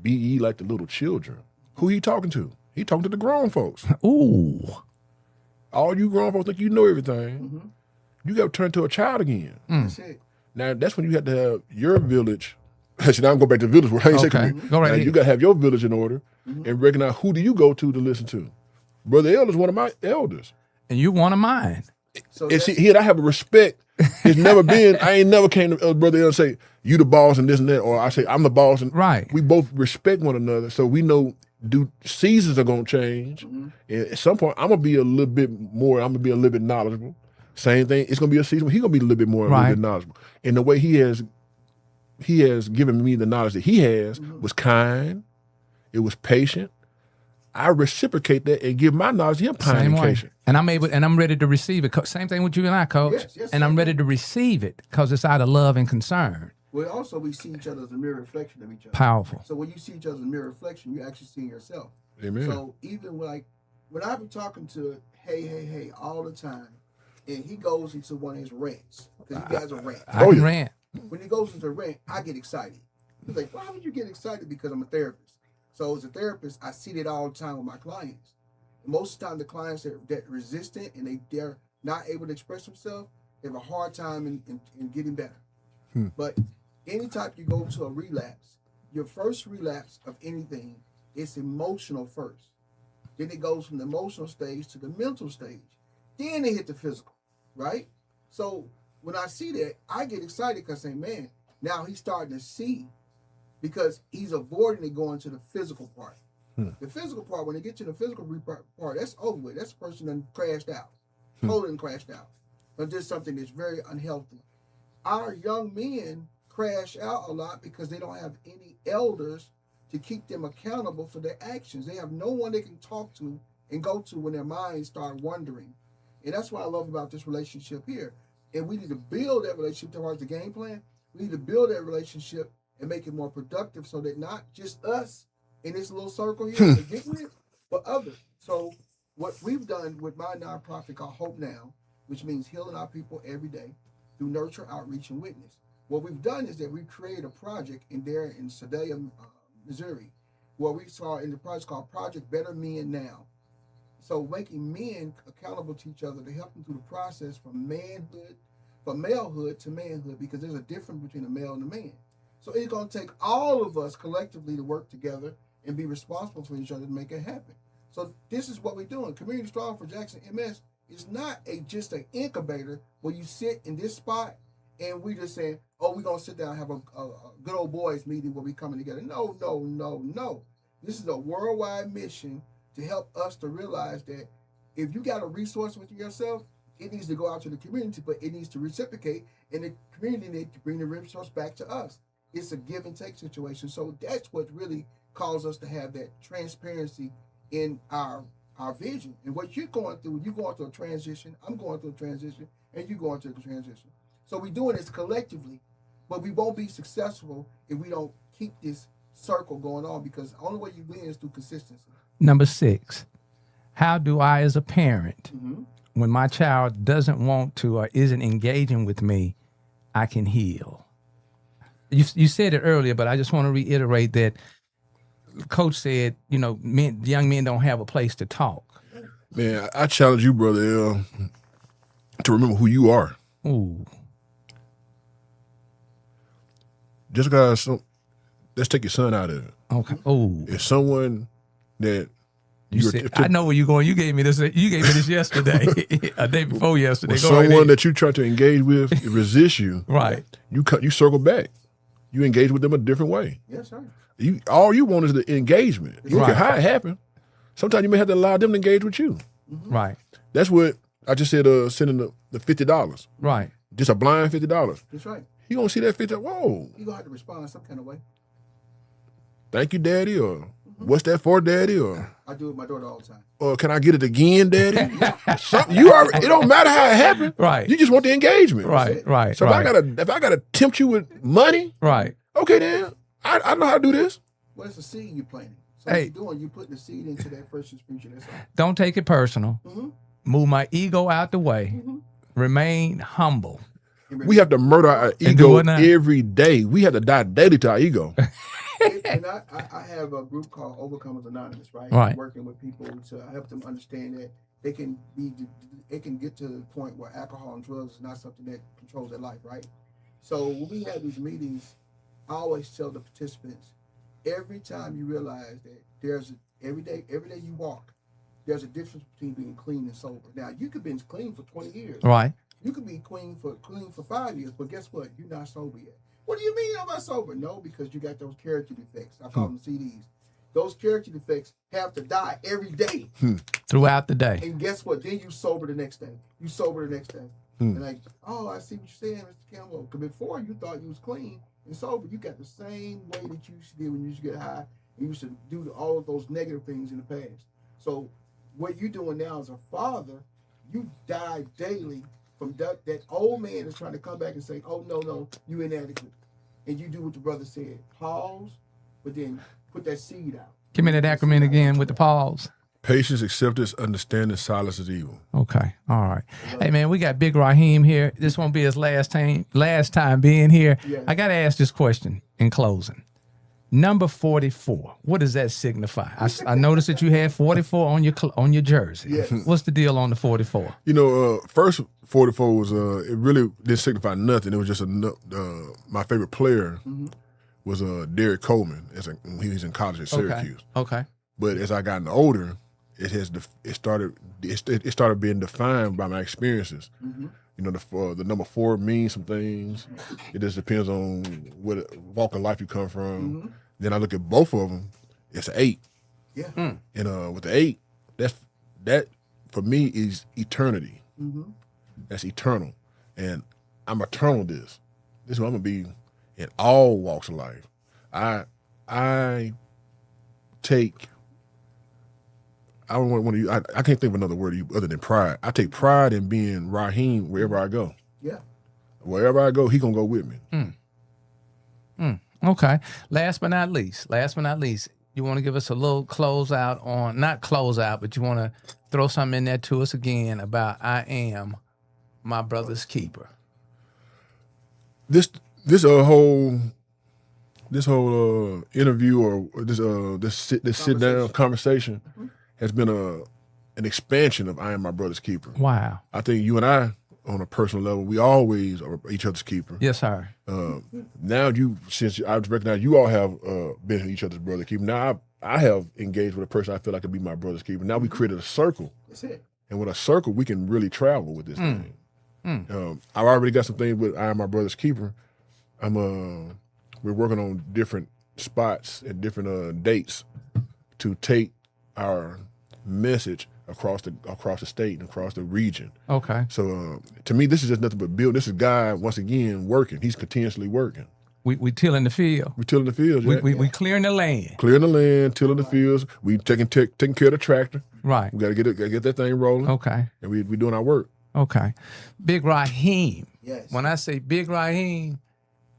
be ye like the little children. Who he talking to? He talking to the grown folks. Ooh. All you grown folks think you know everything. You got to turn to a child again. That's it. Now, that's when you have to have your village. Actually, now I'm going back to the village where I ain't saying Go right now, ahead. you got to have your village in order and recognize who do you go to listen to. Brother Elder's one of my elders. And you one of mine. So And see, here I have a respect. It's never been, I ain't never came to Brother Elder and say, you the boss and this and that, or I say, I'm the boss. And Right. we both respect one another. So we know seasons are going to change. And at some point, I'm going to be a little bit knowledgeable. Same thing, it's going to be a season where he's going to be a little bit more, a little bit knowledgeable. And the way he has given me the knowledge that he has was kind. It was patient. I reciprocate that and give my knowledge to him kind and patient. And I'm ready to receive it. Same thing with you and I, Coach. Yes, and I'm ready to receive it because it's out of love and concern. Well, also we see each other as a mirror reflection of each other. Powerful. So when you see each other as a mirror reflection, you actually see yourself. Amen. So even when I've been talking to hey all the time, and he goes into one of his rants because you guys are rant. I can rant. When he goes into a rant, I get excited. He's like, why would you get excited? Because I'm a therapist. So as a therapist, I see that all the time with my clients. And most of the time, the clients that resistant and they're not able to express themselves, they have a hard time in getting better. But anytime you go to a relapse, your first relapse of anything is emotional first. Then it goes from the emotional stage to the mental stage. Then they hit the physical, right? So when I see that, I get excited because I say, man, now he's starting to see because he's avoiding it going to the physical part. The physical part, when they get to the physical part, that's over with. That's the person that crashed out, totally crashed out. But there's something that's very unhealthy. Our young men crash out a lot because they don't have any elders to keep them accountable for their actions. They have no one they can talk to and go to when their minds start wandering. And that's what I love about this relationship here. And we need to build that relationship towards the game plan. We need to build that relationship and make it more productive so that not just us in this little circle here to get with, but others. So what we've done with my nonprofit called Hope Now, which means healing our people every day through nurture, outreach, and witness. What we've done is that we created a project in Sedalia, Missouri, where we saw in the project called Project Better Men Now. So making men accountable to each other to help them through the process from malehood to manhood, because there's a difference between a male and a man. So it's going to take all of us collectively to work together and be responsible for each other to make it happen. So this is what we're doing. Community Strong for Jackson MS is not just an incubator where you sit in this spot and we just saying, oh, we're going to sit down and have a good old boys meeting where we coming together. No. This is a worldwide mission to help us to realize that if you got a resource within yourself, it needs to go out to the community, but it needs to reciprocate, and the community needs to bring the resource back to us. It's a give and take situation. So that's what really calls us to have that transparency in our vision. And what you're going through a transition, I'm going through a transition, and you're going through a transition. So we're doing this collectively, But we won't be successful if we don't keep this circle going on, because the only way you win is through consistency. Number 6, how do I, as a parent, when my child doesn't want to or isn't engaging with me, I can heal? You said it earlier, but I just want to reiterate that Coach said, you know, young men don't have a place to talk. Man, I challenge you, Brother L, to remember who you are. Ooh. Just guys, let's take your son out of it. Okay. Ooh. If someone that You said, I know where you're going. You gave me this. You gave me this yesterday, a day before yesterday. Someone that you try to engage with resists you, right? You circle back. You engage with them a different way. Yes, sir. All you want is the engagement. You don't Right. care how it happened. Sometimes you may have to allow them to engage with you. Right. That's what I just said. Sending the $50. Right. Just a blind $50. That's right. He gonna see that 50. Whoa! You gonna have to respond some kind of way. Thank you, Daddy, or what's that for, Daddy, or I do it with my daughter all the time. or can I get it again, Daddy? You already, it don't matter how it happened. Right. You just want the engagement. Right. Right. So right. if I gotta tempt you with money, right. okay then. I know how to do this. Well, it's a seed you're planting. So Hey. what you're doing, you're putting the seed into that person's future. That's all. Don't take it personal. Mm-hmm. Move my ego out the way. Remain humble. We have to murder our do ego what now? every day. We have to die daily to our ego. And I have a group called Overcomers Anonymous, right? Right. Working with people to help them understand that they can get to the point where alcohol and drugs is not something that controls their life, right? So when we have these meetings, I always tell the participants, every time you realize that every day you walk, there's a difference between being clean and sober. Now you could be clean for 20 years. Right. You could be clean for 5 years, but guess what? You're not sober yet. What do you mean I'm not sober? No, because you got those character defects. I call them CDs. Those character defects have to die every day. Throughout the day. And guess what? Then you sober the next day. You sober the next day. And like, oh, I see what you're saying, Mr. Campbell. Because before you thought you was clean and sober, you got the same way that you used to do when you used to get high. You used to do all of those negative things in the past. So what you're doing now as a father, you die daily from that old man is trying to come back and say, oh, no, you inadequate. And you do what the brother said. Pause, but then put that seed out. Give me that acronym again with the pause. Patience, acceptance, understanding, silence is evil. Okay. All right. Hey, man, we got Big Rahim here. This won't be his last time being here. Yes. I got to ask this question in closing. Number 44, what does that signify? I noticed that you had 44 on your jersey. Yes. What's the deal on the 44? You know, first 44 was it really didn't signify nothing. It was just my favorite player was Derek Coleman when he was in college at Syracuse. Okay. But as I gotten older, it started being defined by my experiences. You know, the number 4 means some things. It just depends on what walk of life you come from. Then I look at both of them. It's an 8. Yeah. And with the 8, that for me is eternity. That's eternal, and I'm eternal. This is what I'm gonna be in all walks of life. I don't want to. I can't think of another word other than pride. I take pride in being Rahim wherever I go. Yeah. Wherever I go, he gonna go with me. Okay. Last but not least, you want to give us a little closeout on, not closeout, but you want to throw something in there to us again about I am my brother's keeper. This whole interview or this sit down conversation has been an expansion of I am my brother's keeper. Wow. I think you and I, on a personal level, we always are each other's keeper. Yes, sir. Now since I recognize you all have been each other's brother's keeper. Now I have engaged with a person I feel like could be my brother's keeper. Now we created a circle. That's it. And with a circle, we can really travel with this thing. I've already got some things with I am my brother's keeper. We're working on different spots and different dates to take our message across the state and across the region. Okay. So to me, this is just nothing but build. This is God once again working. He's continuously working. We tilling the field. We tilling the fields. We clearing the land. Clearing the land, tilling the fields. We taking care of the tractor. Right. We gotta get that thing rolling. Okay. And we doing our work. Okay. Big Rahim. Yes. When I say Big Rahim,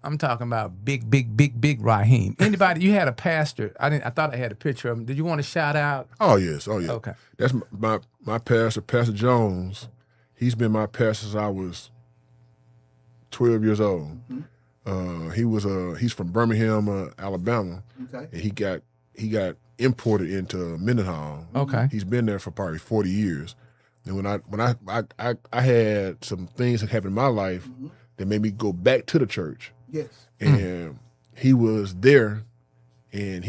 I'm talking about big Rahim. Anybody? You had a pastor. I thought I had a picture of him. Did you want to shout out? Oh yes, oh yeah. Okay. That's my pastor, Pastor Jones. He's been my pastor since I was 12 years old. He's from Birmingham, Alabama. Okay. And he got imported into Mendenhall. Okay. He's been there for probably 40 years. And when I had some things that happened in my life that made me go back to the church. Yes. And he was there, and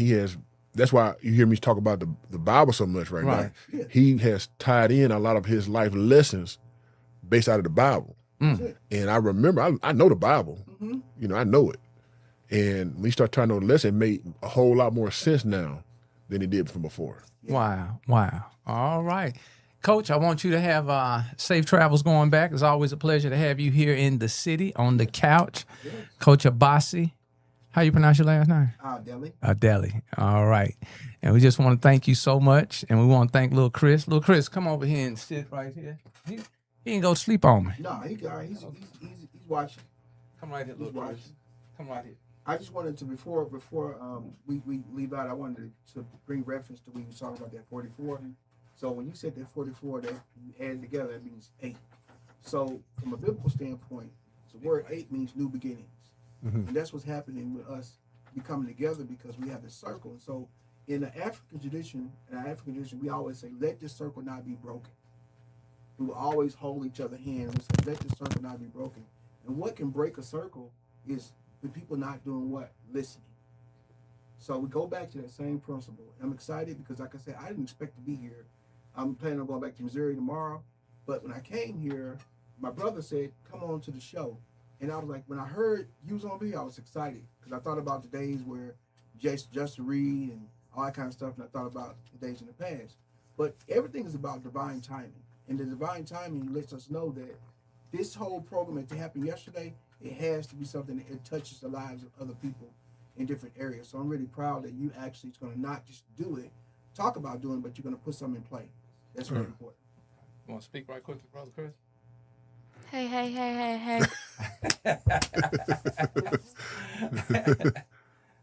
that's why you hear me talk about the Bible so much right now. Yeah. He has tied in a lot of his life lessons based out of the Bible. And I remember, I know the Bible. You know, I know it. And when you start trying to know the lesson, it made a whole lot more sense now than it did from before. Wow. All right. Coach, I want you to have safe travels going back. It's always a pleasure to have you here in the city on the couch. Yes. Coach Obasi, how you pronounce your last name? Deli. Deli. All right. And we just want to thank you so much. And we want to thank little Chris. Little Chris, come over here and sit right here. He ain't go to sleep on me. No, he's watching. Come right here, little Chris. Come right here. I just wanted to, before we leave out, I wanted to bring reference to when you were talking about that 44. So when you said that 44, that you add together, that means 8. So from a biblical standpoint, the word 8 means new beginnings. And that's what's happening with us coming together, because we have this circle. And so in the African tradition, we always say, let this circle not be broken. We will always hold each other's hand. We say, let this circle not be broken. And what can break a circle is the people not doing what? Listening. So we go back to that same principle. I'm excited because, like I said, I didn't expect to be here. I'm planning on going back to Missouri tomorrow. But when I came here, my brother said, come on to the show. And I was like, when I heard you was on here, I was excited because I thought about the days where Justin Reed and all that kind of stuff, and I thought about the days in the past. But everything is about divine timing. And the divine timing lets us know that this whole program that happened yesterday, it has to be something that it touches the lives of other people in different areas. So I'm really proud that you actually is going to not just do it, talk about doing it, but you're going to put something in play. That's very important. You want to speak right quick to Brother Chris? Hey.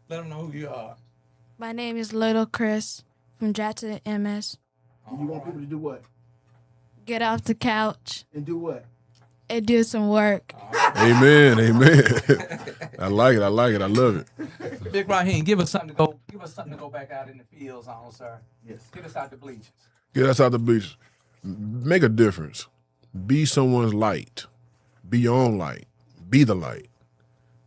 Let them know who you are. My name is Little Chris from Jackson MS. And you want people to do what? Get off the couch. And do what? And do some work. Amen. I like it. I love it. Big Rahim, give us something to go back out in the fields on, sir. Yes. Get us out the bleachers. Get us out the bleachers. Make a difference. Be someone's light. Be your own light. Be the light.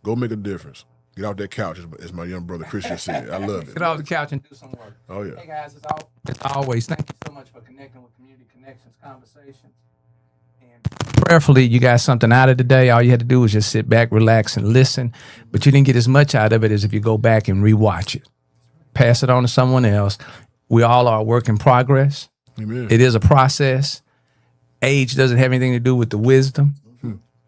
Go make a difference. Get off that couch, as my young brother Chris just said. I love it. Get off the couch and do some work. Oh, yeah. Hey, guys, as always, thank you so much for connecting with Community Connections Conversations. And prayerfully, you got something out of today. All you had to do was just sit back, relax, and listen. But you didn't get as much out of it as if you go back and rewatch it. Pass it on to someone else. We all are a work in progress. Amen. It is a process. Age doesn't have anything to do with the wisdom.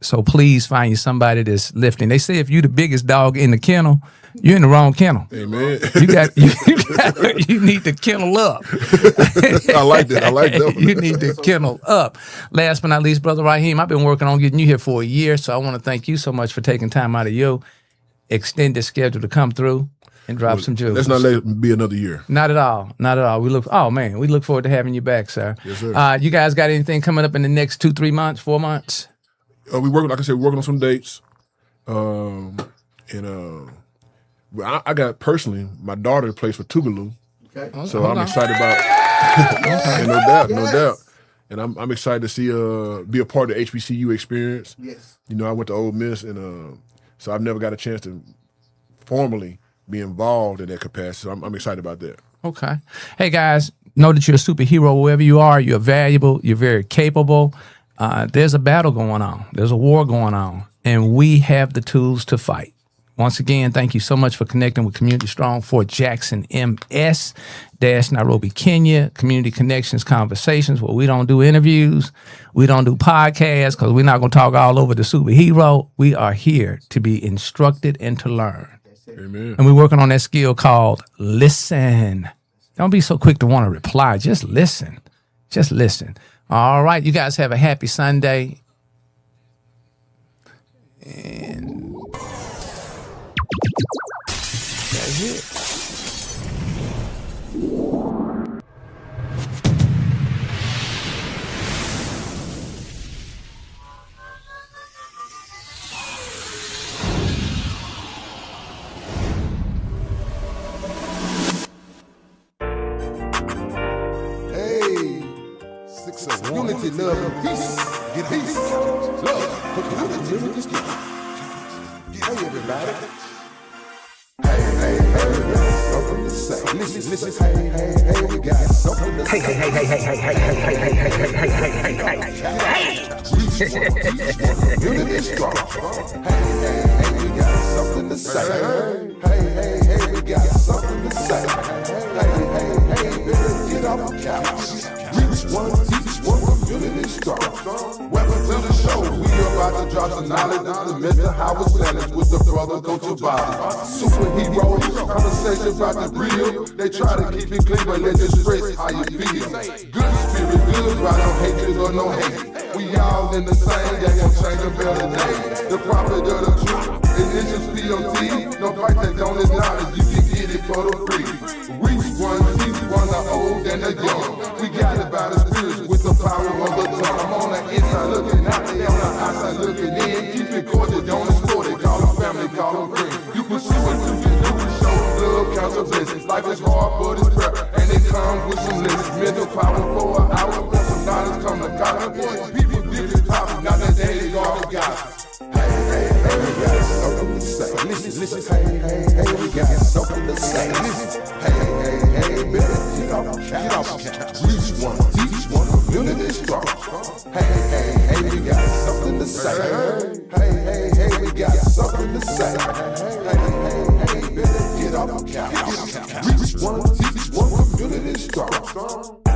So please find you somebody that's lifting. They say if you're the biggest dog in the kennel, you're in the wrong kennel. Amen. You need to kennel up. I like that. You need to kennel up. Last but not least, Brother Rahim, I've been working on getting you here for a year, so I want to thank you so much for taking time out of your extended schedule to come through and drop some jewels. Let's not let it be another year. Not at all. We look forward to having you back, sir. Yes, sir. You guys got anything coming up in the next 2, 3 months, 4 months? We working on some dates. I got personally, my daughter plays for Tougaloo. Okay. So I'm excited about no doubt. And I'm excited to see be a part of the HBCU experience. Yes. You know, I went to Ole Miss, and so I've never got a chance to formally be involved in that capacity. So I'm excited about that. Okay. Hey, guys, know that you're a superhero wherever you are. You're valuable. You're very capable. There's a battle going on. There's a war going on. And we have the tools to fight. Once again, thank you so much for connecting with Community Strong for Jackson MS-Nairobi, Kenya, Community Connections Conversations, where we don't do interviews. We don't do podcasts because we're not going to talk all over the superhero. We are here to be instructed and to learn. Amen. And we're working on that skill called listen. Don't be so quick to want to reply. Just listen. Just listen. All right. You guys have a happy Sunday. And ahead. Hey, 6 unity, love, and peace. Get peace, love, community. Hey, everybody. Hey, we got something to say. Listen, hey, we got something to say. Unity strong. Hey, we got something to say. Hey, we got something to say. Hey, better get off the couch. Reach one, teach one, community strong. Welcome to the show. We about to drop some knowledge on the Mr. Howard Sanders with the brother Coach Obasi. Superheroes, conversation about the real. They try to keep it clean, but let you express how you feel. Good spirit, good, right? No hatred or no hate. We all in the same, they gon' change a better name. The prophet of the truth, initials POT. No price that don't acknowledge, you can get it for the free. Reach one, teach one, the old and the young. We got it by the spirit with the power of the tongue. I'm on the inside looking out, they on the outside looking in. Keep it cordial, don't export it. Call them family, call them friends. You pursue it, you can do it, show love, count your blessings. Life is hard, but it's prep, and it comes with some lessons. Mental power for an hour, when some knowledge come to God. People give it power, not that daily God got. Hey, we got something to say. Listen, hey, we got something to say. Hey, better get off the couch. Reach one, teach one, community strong. Hey, we got something to say. Hey, we got something to say. Hey, better get off the couch. Reach one, teach one, community strong.